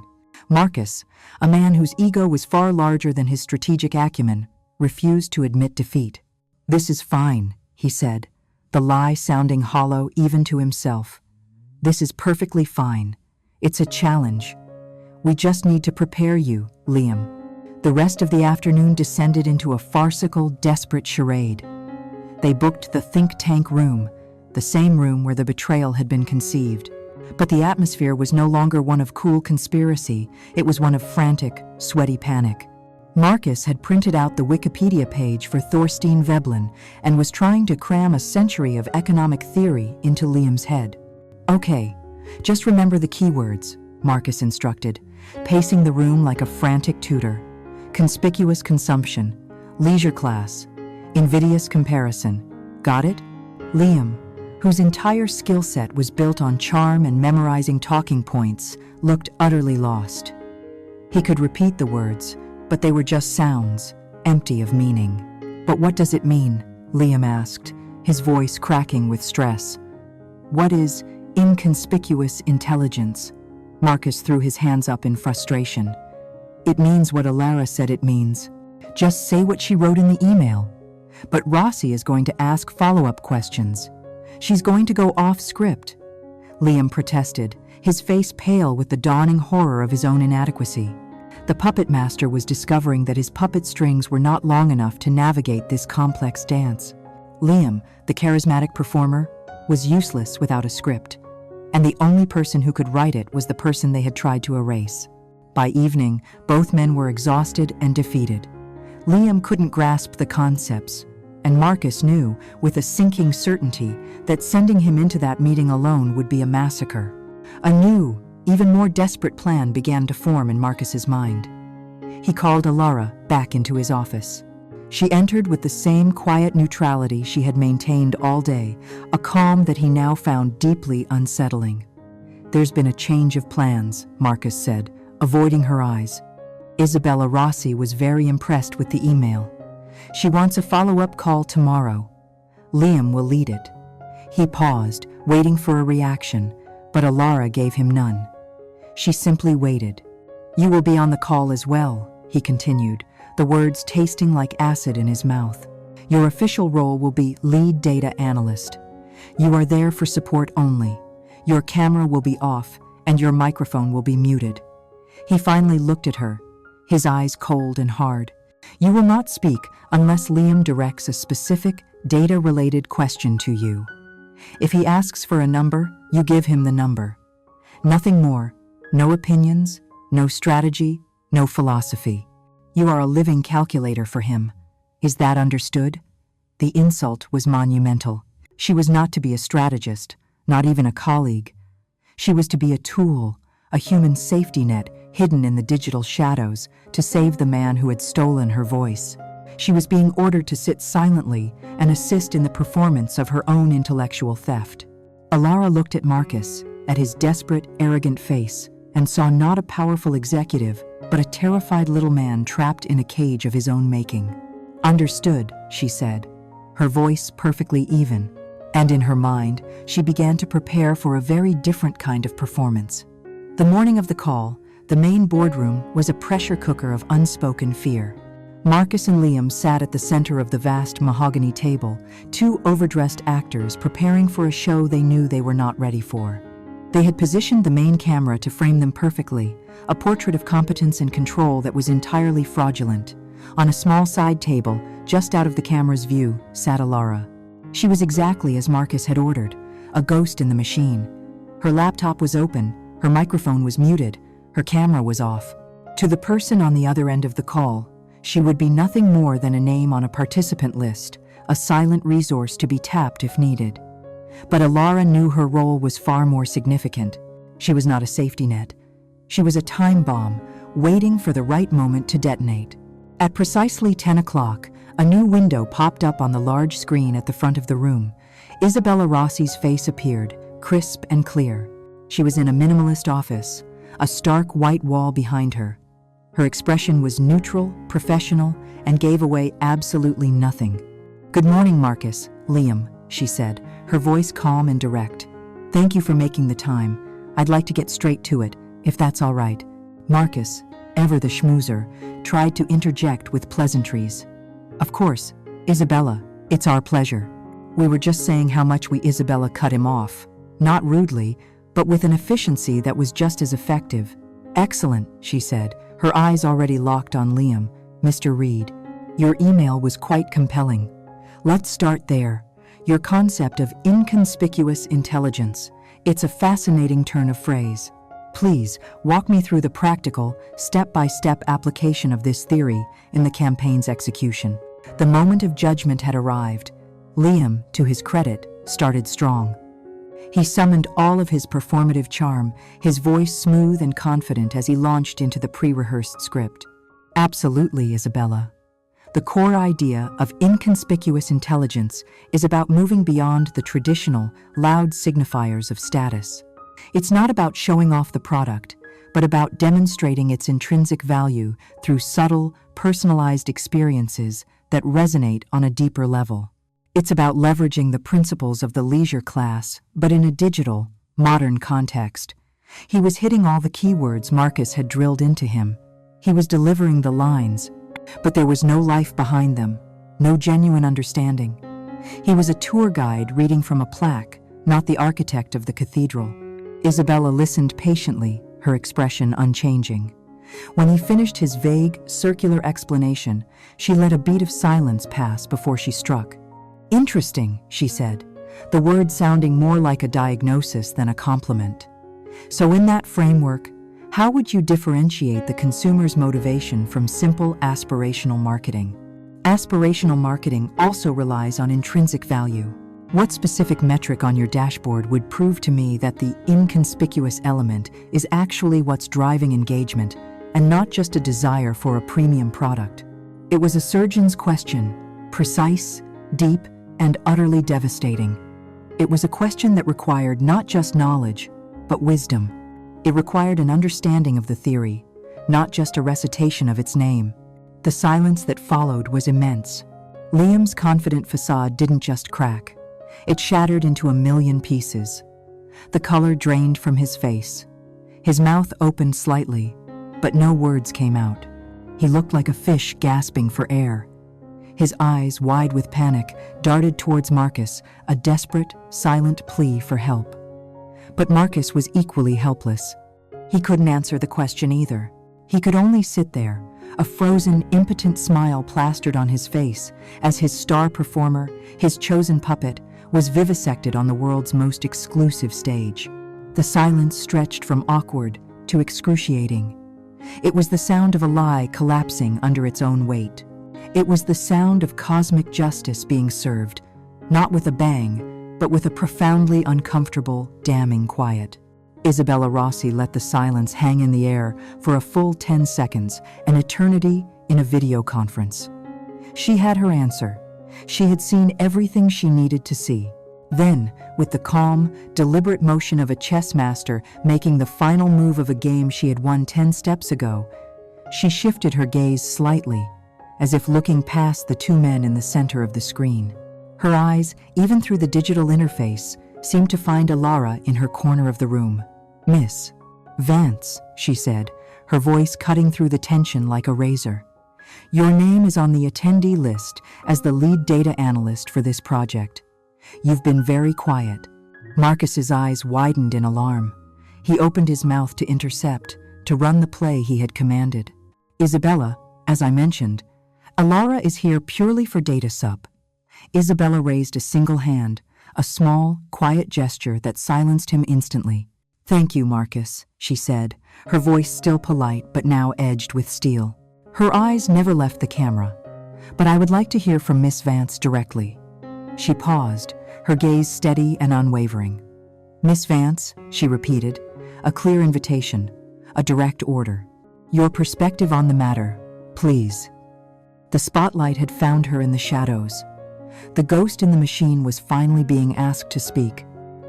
Marcus, a man whose ego was far larger than his strategic acumen, refused to admit defeat. "This is fine," he said, the lie sounding hollow even to himself. "This is perfectly fine. It's a challenge. We just need to prepare you, Liam." The rest of the afternoon descended into a farcical, desperate charade. They booked the think tank room, the same room where the betrayal had been conceived. But the atmosphere was no longer one of cool conspiracy, it was one of frantic, sweaty panic. Marcus had printed out the Wikipedia page for Thorstein Veblen and was trying to cram a century of economic theory into Liam's head. "Okay, just remember the keywords," Marcus instructed, pacing the room like a frantic tutor. "Conspicuous consumption, leisure class, invidious comparison. Got it?" Liam, whose entire skill set was built on charm and memorizing talking points, looked utterly lost. He could repeat the words, but they were just sounds, empty of meaning. "But what does it mean?" Liam asked, his voice cracking with stress. "What is inconspicuous intelligence?" Marcus threw his hands up in frustration. "It means what Alara said it means. Just say what she wrote in the email." "But Rossi is going to ask follow-up questions. She's going to go off script." Liam protested, his face pale with the dawning horror of his own inadequacy. The puppet master was discovering that his puppet strings were not long enough to navigate this complex dance. Liam, the charismatic performer, was useless without a script, and the only person who could write it was the person they had tried to erase. By evening, both men were exhausted and defeated. Liam couldn't grasp the concepts, and Marcus knew, with a sinking certainty, that sending him into that meeting alone would be a massacre. A new, even more desperate plan began to form in Marcus's mind. He called Alara back into his office. She entered with the same quiet neutrality she had maintained all day, a calm that he now found deeply unsettling. "There's been a change of plans," Marcus said, avoiding her eyes. Isabella Rossi was very impressed with the email. "She wants a follow-up call tomorrow. Liam will lead it." He paused, waiting for a reaction, but Alara gave him none. She simply waited. "You will be on the call as well," he continued, the words tasting like acid in his mouth. "Your official role will be lead data analyst. You are there for support only. Your camera will be off, and your microphone will be muted." He finally looked at her, his eyes cold and hard. "You will not speak unless Liam directs a specific, data-related question to you. If he asks for a number, you give him the number. Nothing more, no opinions, no strategy, no philosophy. You are a living calculator for him. Is that understood? The insult was monumental. She was not to be a strategist, not even a colleague. She was to be a tool, a human safety net hidden in the digital shadows to save the man who had stolen her voice. She was being ordered to sit silently and assist in the performance of her own intellectual theft. Alara looked at Marcus, at his desperate, arrogant face, and saw not a powerful executive, but a terrified little man trapped in a cage of his own making. "Understood," she said, her voice perfectly even. And in her mind, she began to prepare for a very different kind of performance. The morning of the call, the main boardroom was a pressure cooker of unspoken fear. Marcus and Liam sat at the center of the vast mahogany table, two overdressed actors preparing for a show they knew they were not ready for. They had positioned the main camera to frame them perfectly, a portrait of competence and control that was entirely fraudulent. On a small side table, just out of the camera's view, sat Alara. She was exactly as Marcus had ordered, a ghost in the machine. Her laptop was open, her microphone was muted, her camera was off. To the person on the other end of the call, she would be nothing more than a name on a participant list, a silent resource to be tapped if needed. But Alara knew her role was far more significant. She was not a safety net. She was a time bomb, waiting for the right moment to detonate. At precisely 10 o'clock, a new window popped up on the large screen at the front of the room. Isabella Rossi's face appeared, crisp and clear. She was in a minimalist office, a stark white wall behind her. Her expression was neutral, professional, and gave away absolutely nothing. "Good morning, Marcus, Liam," she said, her voice calm and direct. "Thank you for making the time. I'd like to get straight to it, if that's all right." Marcus, ever the schmoozer, tried to interject with pleasantries. "Of course, Isabella, it's our pleasure. We were just saying how much we..." Isabella cut him off, not rudely, but with an efficiency that was just as effective. "Excellent," she said, her eyes already locked on Liam. "Mr. Reed, your email was quite compelling. Let's start there. Your concept of inconspicuous intelligence. It's a fascinating turn of phrase. Please walk me through the practical, step-by-step application of this theory in the campaign's execution." The moment of judgment had arrived. Liam, to his credit, started strong. He summoned all of his performative charm, his voice smooth and confident as he launched into the pre-rehearsed script. "Absolutely, Isabella. The core idea of inconspicuous intelligence is about moving beyond the traditional, loud signifiers of status. It's not about showing off the product, but about demonstrating its intrinsic value through subtle, personalized experiences that resonate on a deeper level. It's about leveraging the principles of the leisure class, but in a digital, modern context." He was hitting all the keywords Marcus had drilled into him. He was delivering the lines, but there was no life behind them, no genuine understanding. He was a tour guide reading from a plaque, not the architect of the cathedral. Isabella listened patiently, her expression unchanging. When he finished his vague, circular explanation, she let a beat of silence pass before she struck. "Interesting," she said, the word sounding more like a diagnosis than a compliment. "So in that framework, how would you differentiate the consumer's motivation from simple aspirational marketing?" Aspirational marketing also relies on intrinsic value. What specific metric on your dashboard would prove to me that the inconspicuous element is actually what's driving engagement and not just a desire for a premium product? It was a surgeon's question, precise, deep, and utterly devastating. It was a question that required not just knowledge, but wisdom. It required an understanding of the theory, not just a recitation of its name. The silence that followed was immense. Liam's confident facade didn't just crack. It shattered into a million pieces. The color drained from his face. His mouth opened slightly, but no words came out. He looked like a fish gasping for air. His eyes, wide with panic, darted towards Marcus, a desperate, silent plea for help. But Marcus was equally helpless. He couldn't answer the question either. He could only sit there, a frozen, impotent smile plastered on his face, as his star performer, his chosen puppet, was vivisected on the world's most exclusive stage. The silence stretched from awkward to excruciating. It was the sound of a lie collapsing under its own weight. It was the sound of cosmic justice being served, not with a bang, but with a profoundly uncomfortable, damning quiet. Isabella Rossi let the silence hang in the air for a full 10 seconds, an eternity in a video conference. She had her answer. She had seen everything she needed to see. Then, with the calm, deliberate motion of a chess master making the final move of a game she had won 10 steps ago, she shifted her gaze slightly, as if looking past the two men in the center of the screen. Her eyes, even through the digital interface, seemed to find Alara in her corner of the room. "Miss Vance," she said, her voice cutting through the tension like a razor. "Your name is on the attendee list as the lead data analyst for this project. You've been very quiet." Marcus's eyes widened in alarm. He opened his mouth to intercept, to run the play he had commanded. "Isabella, as I mentioned, Alara is here purely for data sup." Isabella raised a single hand, a small, quiet gesture that silenced him instantly. "Thank you, Marcus," she said, her voice still polite but now edged with steel. Her eyes never left the camera. "But I would like to hear from Miss Vance directly." She paused, her gaze steady and unwavering. "Miss Vance," she repeated, a clear invitation, a direct order. "Your perspective on the matter, please." The spotlight had found her in the shadows. The ghost in the machine was finally being asked to speak.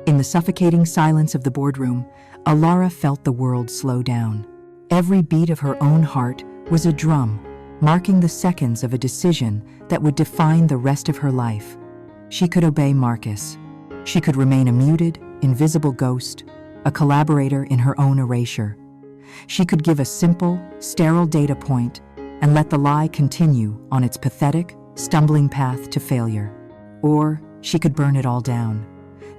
In the suffocating silence of the boardroom, Alara felt the world slow down. Every beat of her own heart was a drum, marking the seconds of a decision that would define the rest of her life. She could obey Marcus. She could remain a muted, invisible ghost, a collaborator in her own erasure. She could give a simple, sterile data point and let the lie continue on its pathetic, stumbling path to failure. Or she could burn it all down,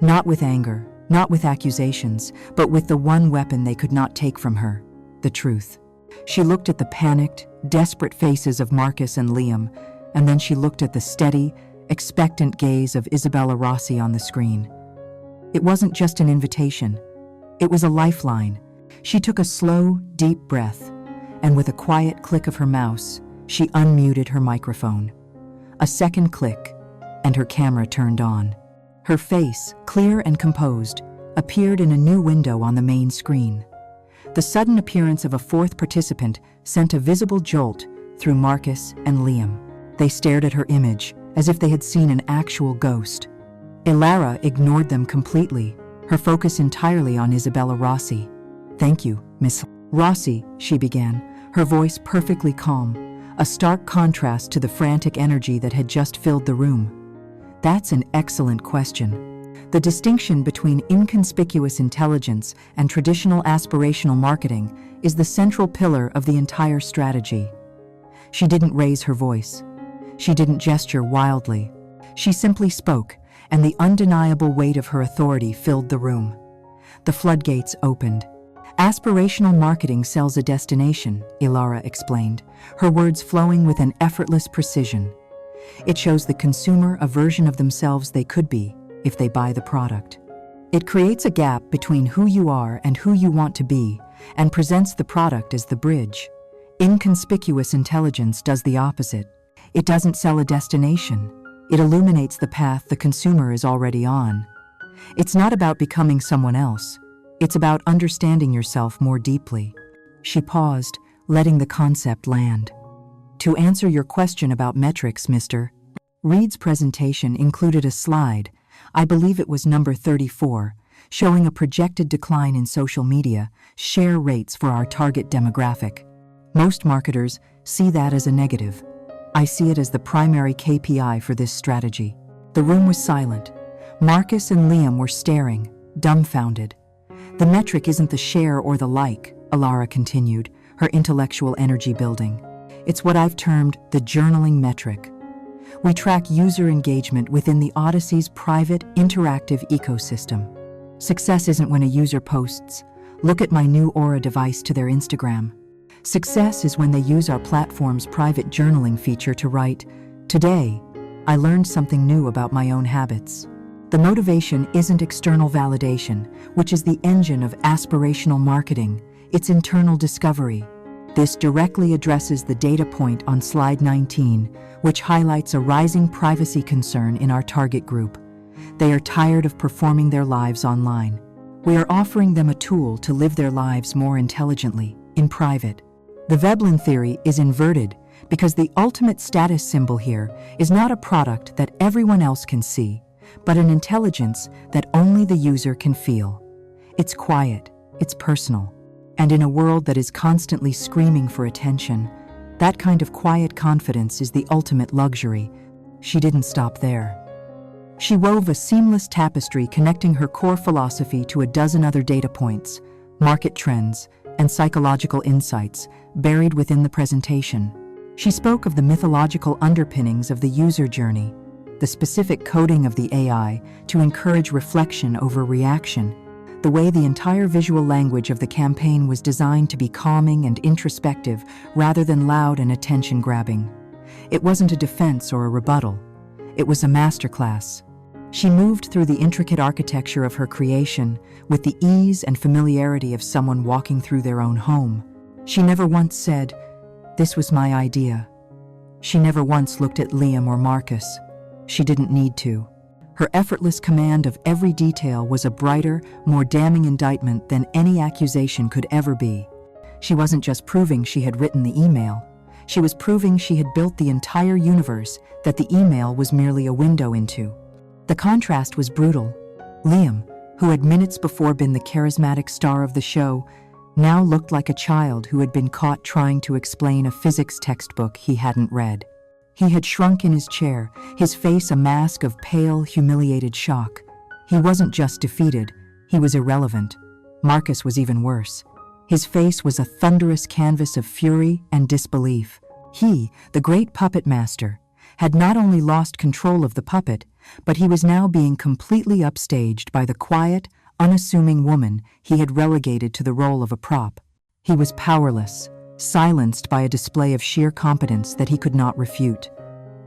not with anger, not with accusations, but with the one weapon they could not take from her, the truth. She looked at the panicked, desperate faces of Marcus and Liam, and then she looked at the steady, expectant gaze of Isabella Rossi on the screen. It wasn't just an invitation. It was a lifeline. She took a slow, deep breath, and with a quiet click of her mouse, she unmuted her microphone. A second click, and her camera turned on. Her face, clear and composed, appeared in a new window on the main screen. The sudden appearance of a fourth participant sent a visible jolt through Marcus and Liam. They stared at her image, as if they had seen an actual ghost. Alara ignored them completely, her focus entirely on Isabella Rossi. "Thank you, Miss Rossi," she began, her voice perfectly calm, a stark contrast to the frantic energy that had just filled the room. "That's an excellent question. The distinction between inconspicuous intelligence and traditional aspirational marketing is the central pillar of the entire strategy." She didn't raise her voice. She didn't gesture wildly. She simply spoke, and the undeniable weight of her authority filled the room. The floodgates opened. "Aspirational marketing sells a destination," Alara explained, her words flowing with an effortless precision. "It shows the consumer a version of themselves they could be if they buy the product. It creates a gap between who you are and who you want to be, and presents the product as the bridge. Inconspicuous intelligence does the opposite. It doesn't sell a destination. It illuminates the path the consumer is already on. It's not about becoming someone else. It's about understanding yourself more deeply." She paused, letting the concept land. "To answer your question about metrics, Mr. Reed's presentation included a slide, I believe it was number 34, showing a projected decline in social media share rates for our target demographic. Most marketers see that as a negative. I see it as the primary KPI for this strategy." The room was silent. Marcus and Liam were staring, dumbfounded. "The metric isn't the share or the like," Alara continued, her intellectual energy building. "It's what I've termed the journaling metric. We track user engagement within the Odyssey's private, interactive ecosystem. Success isn't when a user posts, 'Look at my new Aura device' to their Instagram. Success is when they use our platform's private journaling feature to write, 'Today, I learned something new about my own habits.' The motivation isn't external validation, which is the engine of aspirational marketing, it's internal discovery. This directly addresses the data point on slide 19, which highlights a rising privacy concern in our target group. They are tired of performing their lives online. We are offering them a tool to live their lives more intelligently, in private. The Veblen theory is inverted because the ultimate status symbol here is not a product that everyone else can see, but an intelligence that only the user can feel. It's quiet, it's personal, and in a world that is constantly screaming for attention, that kind of quiet confidence is the ultimate luxury. She didn't stop there. She wove a seamless tapestry connecting her core philosophy to a dozen other data points, market trends, and psychological insights buried within the presentation. She spoke of the mythological underpinnings of the user journey, the specific coding of the AI to encourage reflection over reaction, the way the entire visual language of the campaign was designed to be calming and introspective rather than loud and attention-grabbing. It wasn't a defense or a rebuttal. It was a masterclass. She moved through the intricate architecture of her creation with the ease and familiarity of someone walking through their own home. She never once said, "This was my idea." She never once looked at Liam or Marcus. She didn't need to. Her effortless command of every detail was a brighter, more damning indictment than any accusation could ever be. She wasn't just proving she had written the email. She was proving she had built the entire universe that the email was merely a window into. The contrast was brutal. Liam, who had minutes before been the charismatic star of the show, now looked like a child who had been caught trying to explain a physics textbook he hadn't read. He had shrunk in his chair, his face a mask of pale, humiliated shock. He wasn't just defeated, he was irrelevant. Marcus was even worse. His face was a thunderous canvas of fury and disbelief. He, the great puppet master, had not only lost control of the puppet, but he was now being completely upstaged by the quiet, unassuming woman he had relegated to the role of a prop. He was powerless, silenced by a display of sheer competence that he could not refute.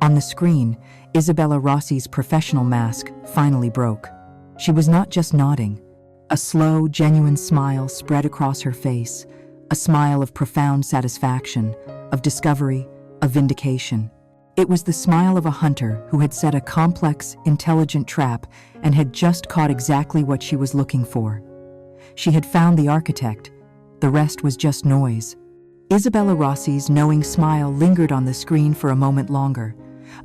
On the screen, Isabella Rossi's professional mask finally broke. She was not just nodding. A slow, genuine smile spread across her face, a smile of profound satisfaction, of discovery, of vindication. It was the smile of a hunter who had set a complex, intelligent trap and had just caught exactly what she was looking for. She had found the architect. The rest was just noise. Isabella Rossi's knowing smile lingered on the screen for a moment longer,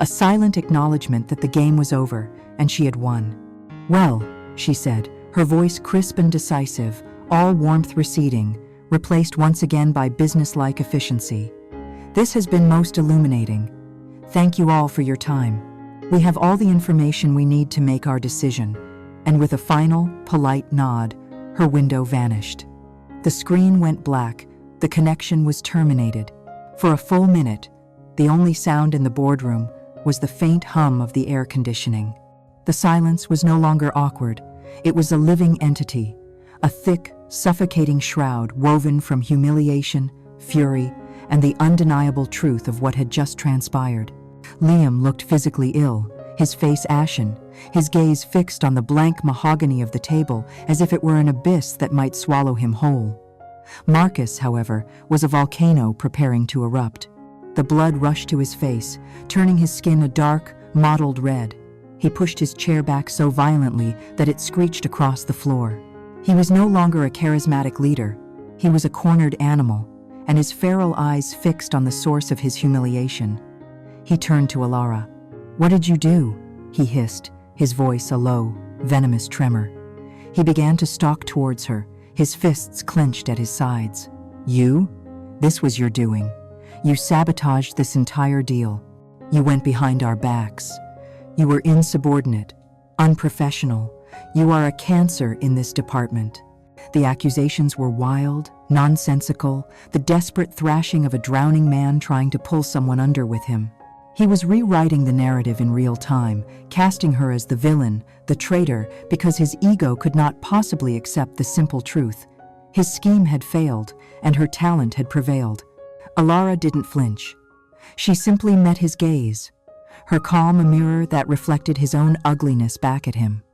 a silent acknowledgement that the game was over and she had won. "Well," she said, her voice crisp and decisive, all warmth receding, replaced once again by businesslike efficiency. "This has been most illuminating. Thank you all for your time. We have all the information we need to make our decision." And with a final, polite nod, her window vanished. The screen went black. The connection was terminated. For a full minute, the only sound in the boardroom was the faint hum of the air conditioning. The silence was no longer awkward. It was a living entity, a thick, suffocating shroud woven from humiliation, fury, and the undeniable truth of what had just transpired. Liam looked physically ill, his face ashen, his gaze fixed on the blank mahogany of the table as if it were an abyss that might swallow him whole. Marcus, however, was a volcano preparing to erupt. The blood rushed to his face, turning his skin a dark, mottled red. He pushed his chair back so violently that it screeched across the floor. He was no longer a charismatic leader. He was a cornered animal, and his feral eyes fixed on the source of his humiliation. He turned to Alara. "What did you do?" he hissed, his voice a low, venomous tremor. He began to stalk towards her, his fists clenched at his sides. "You? This was your doing. You sabotaged this entire deal. You went behind our backs. You were insubordinate, unprofessional. You are a cancer in this department." The accusations were wild, nonsensical, the desperate thrashing of a drowning man trying to pull someone under with him. He was rewriting the narrative in real time, casting her as the villain, the traitor, because his ego could not possibly accept the simple truth. His scheme had failed, and her talent had prevailed. Alara didn't flinch. She simply met his gaze, her calm a mirror that reflected his own ugliness back at him.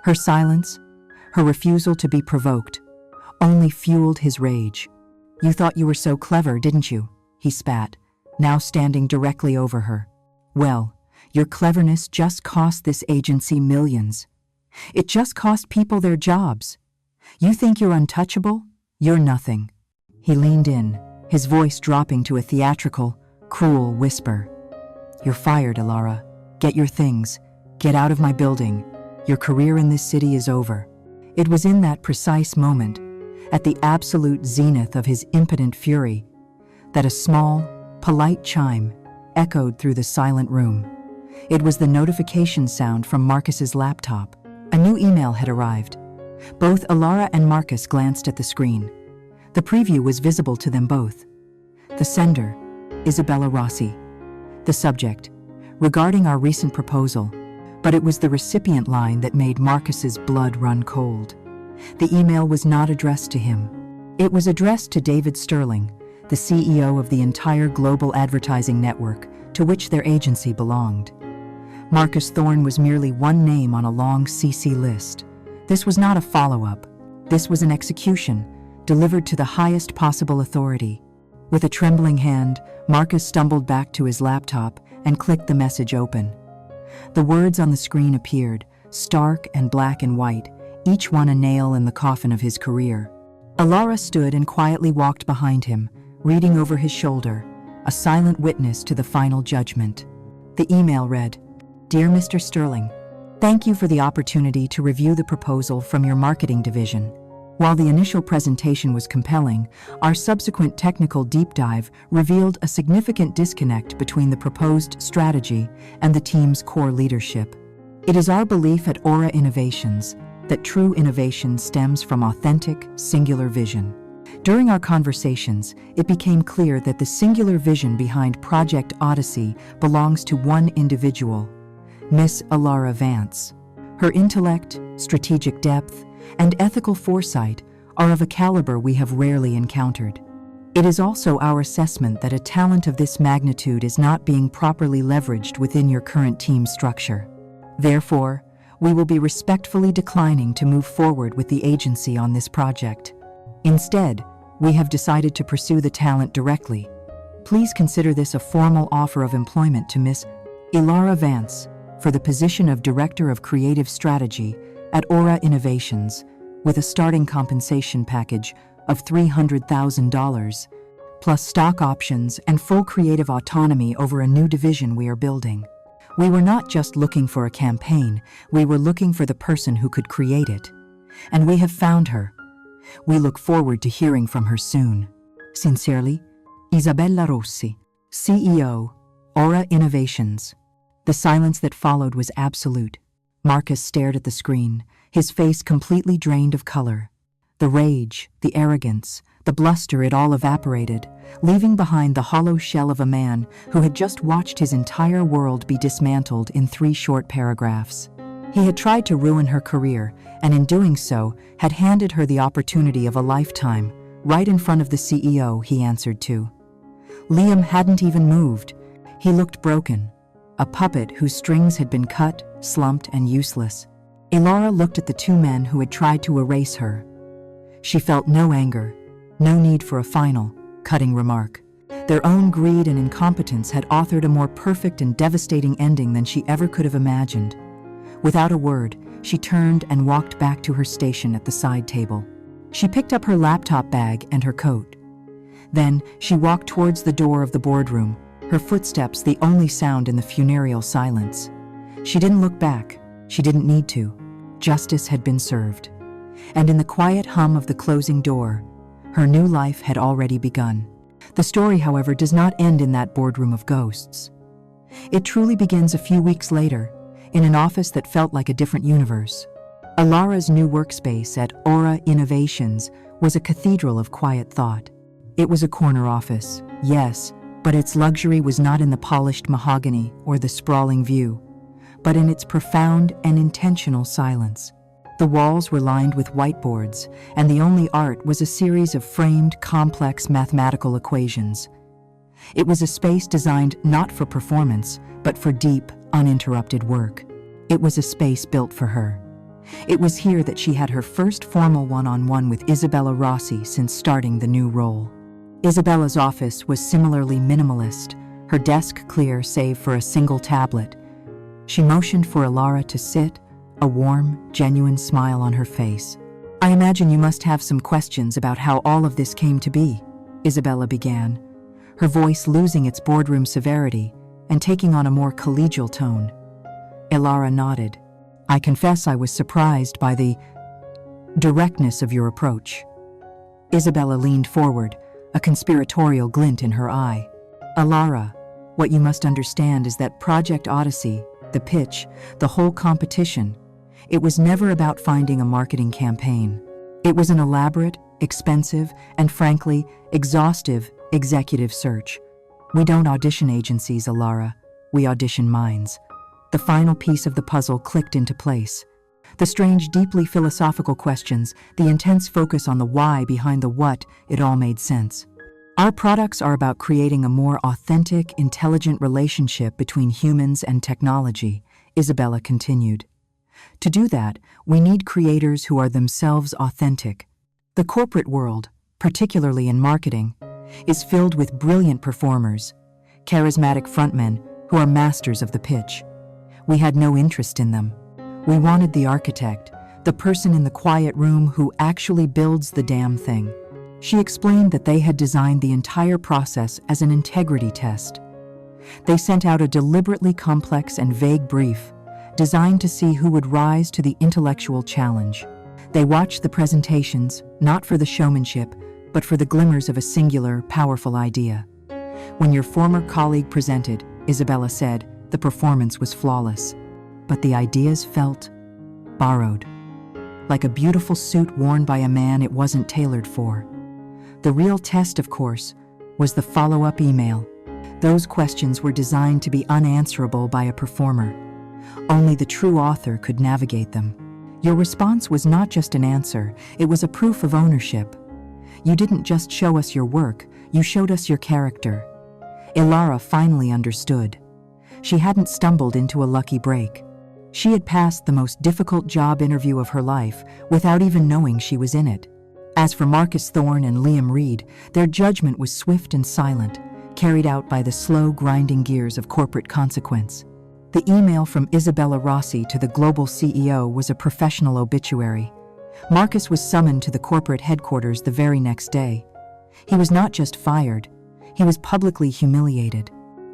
Her silence, her refusal to be provoked, only fueled his rage. You thought you were so clever, didn't you? He spat, now standing directly over her. Well, your cleverness just cost this agency millions. It just cost people their jobs. You think you're untouchable? You're nothing. He leaned in, his voice dropping to a theatrical, cruel whisper. You're fired, Ilara. Get your things. Get out of my building. Your career in this city is over. It was in that precise moment, at the absolute zenith of his impotent fury, that a small, polite chime echoed through the silent room. It was the notification sound from Marcus's laptop. A new email had arrived. Both Ilara and Marcus glanced at the screen. The preview was visible to them both. The sender, Isabella Rossi. The subject, regarding our recent proposal. But it was the recipient line that made Marcus's blood run cold. The email was not addressed to him. It was addressed to David Sterling, the CEO of the entire global advertising network to which their agency belonged. Marcus Thorne was merely one name on a long CC list. This was not a follow-up. This was an execution, delivered to the highest possible authority. With a trembling hand, Marcus stumbled back to his laptop and clicked the message open. The words on the screen appeared, stark and black and white, each one a nail in the coffin of his career. Ilara stood and quietly walked behind him, reading over his shoulder, a silent witness to the final judgment. The email read, Dear Mr. Sterling, thank you for the opportunity to review the proposal from your marketing division. While the initial presentation was compelling, our subsequent technical deep dive revealed a significant disconnect between the proposed strategy and the team's core leadership. It is our belief at Aura Innovations that true innovation stems from authentic, singular vision. During our conversations, it became clear that the singular vision behind Project Odyssey belongs to one individual, Miss Ilara Vance. Her intellect, strategic depth, and ethical foresight are of a caliber we have rarely encountered. It is also our assessment that a talent of this magnitude is not being properly leveraged within your current team structure. Therefore, we will be respectfully declining to move forward with the agency on this project. Instead, we have decided to pursue the talent directly. Please consider this a formal offer of employment to Miss Ilara Vance for the position of Director of Creative Strategy at Aura Innovations, with a starting compensation package of $300,000, plus stock options and full creative autonomy over a new division we are building. We were not just looking for a campaign, we were looking for the person who could create it. And we have found her. We look forward to hearing from her soon. Sincerely, Isabella Rossi, CEO, Aura Innovations. The silence that followed was absolute. Marcus stared at the screen, his face completely drained of color. The rage, the arrogance, the bluster, it all evaporated, leaving behind the hollow shell of a man who had just watched his entire world be dismantled in 3 short paragraphs. He had tried to ruin her career, and in doing so, had handed her the opportunity of a lifetime, right in front of the CEO he answered to. Liam hadn't even moved. He looked broken, a puppet whose strings had been cut, slumped, and useless. Ilara looked at the 2 men who had tried to erase her. She felt no anger, no need for a final, cutting remark. Their own greed and incompetence had authored a more perfect and devastating ending than she ever could have imagined. Without a word, she turned and walked back to her station at the side table. She picked up her laptop bag and her coat. Then she walked towards the door of the boardroom, her footsteps the only sound in the funereal silence. She didn't look back. She didn't need to. Justice had been served. And in the quiet hum of the closing door, her new life had already begun. The story, however, does not end in that boardroom of ghosts. It truly begins a few weeks later, in an office that felt like a different universe. Ilara's new workspace at Aura Innovations was a cathedral of quiet thought. It was a corner office, yes, but its luxury was not in the polished mahogany or the sprawling view, but in its profound and intentional silence. The walls were lined with whiteboards, and the only art was a series of framed, complex mathematical equations. It was a space designed not for performance, but for deep, uninterrupted work. It was a space built for her. It was here that she had her first formal one-on-one with Isabella Rossi since starting the new role. Isabella's office was similarly minimalist, her desk clear save for a single tablet. She motioned for Ilara to sit, a warm, genuine smile on her face. "I imagine you must have some questions about how all of this came to be," Isabella began, her voice losing its boardroom severity and taking on a more collegial tone. Ilara nodded. "I confess I was surprised by the directness of your approach." Isabella leaned forward, a conspiratorial glint in her eye. "Ilara, what you must understand is that Project Odyssey, the pitch, the whole competition, it was never about finding a marketing campaign. It was an elaborate, expensive, and frankly, exhaustive executive search. We don't audition agencies, Ilara. We audition minds." The final piece of the puzzle clicked into place. The strange, deeply philosophical questions, the intense focus on the why behind the what, it all made sense. "Our products are about creating a more authentic, intelligent relationship between humans and technology," Isabella continued. "To do that, we need creators who are themselves authentic. The corporate world, particularly in marketing, is filled with brilliant performers, charismatic frontmen who are masters of the pitch. We had no interest in them. We wanted the architect, the person in the quiet room who actually builds the damn thing." She explained that they had designed the entire process as an integrity test. They sent out a deliberately complex and vague brief, designed to see who would rise to the intellectual challenge. They watched the presentations, not for the showmanship, but for the glimmers of a singular, powerful idea. "When your former colleague presented," Isabella said, "the performance was flawless. But the ideas felt borrowed. Like a beautiful suit worn by a man it wasn't tailored for." The real test, of course, was the follow-up email. Those questions were designed to be unanswerable by a performer. Only the true author could navigate them. "Your response was not just an answer, it was a proof of ownership. You didn't just show us your work, you showed us your character." Ilara finally understood. She hadn't stumbled into a lucky break. She had passed the most difficult job interview of her life without even knowing she was in it. As for Marcus Thorne and Liam Reed, their judgment was swift and silent, carried out by the slow, grinding gears of corporate consequence. The email from Isabella Rossi to the global CEO was a professional obituary. Marcus was summoned to the corporate headquarters the very next day. He was not just fired, he was publicly humiliated.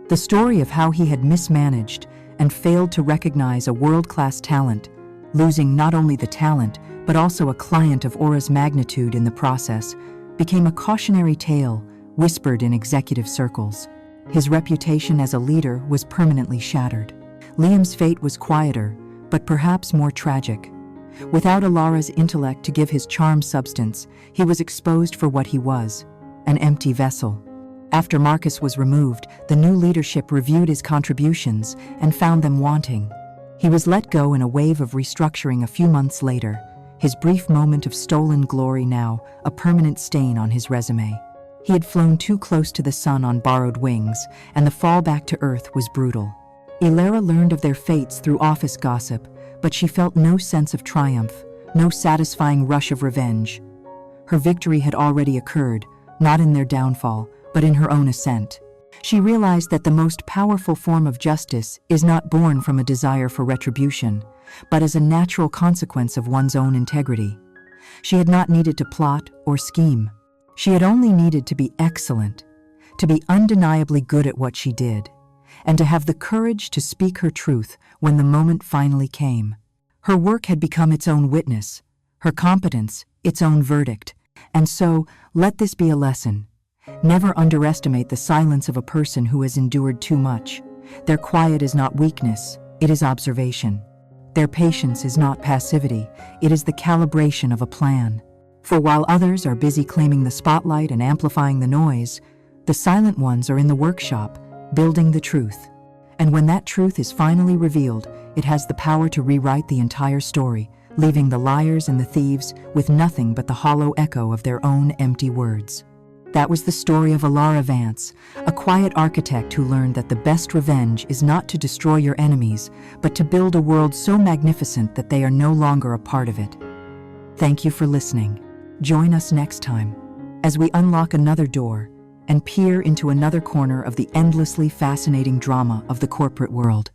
The story of how he had mismanaged and failed to recognize a world-class talent, losing not only the talent, but also a client of Aura's magnitude in the process, became a cautionary tale whispered in executive circles. His reputation as a leader was permanently shattered. Liam's fate was quieter, but perhaps more tragic. Without Ilara's intellect to give his charm substance, he was exposed for what he was, an empty vessel. After Marcus was removed, the new leadership reviewed his contributions and found them wanting. He was let go in a wave of restructuring a few months later, his brief moment of stolen glory now a permanent stain on his resume. He had flown too close to the sun on borrowed wings, and the fall back to earth was brutal. Ilara learned of their fates through office gossip, but she felt no sense of triumph, no satisfying rush of revenge. Her victory had already occurred, not in their downfall, but in her own ascent. She realized that the most powerful form of justice is not born from a desire for retribution, but as a natural consequence of one's own integrity. She had not needed to plot or scheme. She had only needed to be excellent, to be undeniably good at what she did, and to have the courage to speak her truth when the moment finally came. Her work had become its own witness, her competence its own verdict, and so let this be a lesson. Never underestimate the silence of a person who has endured too much. Their quiet is not weakness, it is observation. Their patience is not passivity, it is the calibration of a plan. For while others are busy claiming the spotlight and amplifying the noise, the silent ones are in the workshop, building the truth. And when that truth is finally revealed, it has the power to rewrite the entire story, leaving the liars and the thieves with nothing but the hollow echo of their own empty words. That was the story of Ilara Vance, a quiet architect who learned that the best revenge is not to destroy your enemies, but to build a world so magnificent that they are no longer a part of it. Thank you for listening. Join us next time as we unlock another door and peer into another corner of the endlessly fascinating drama of the corporate world.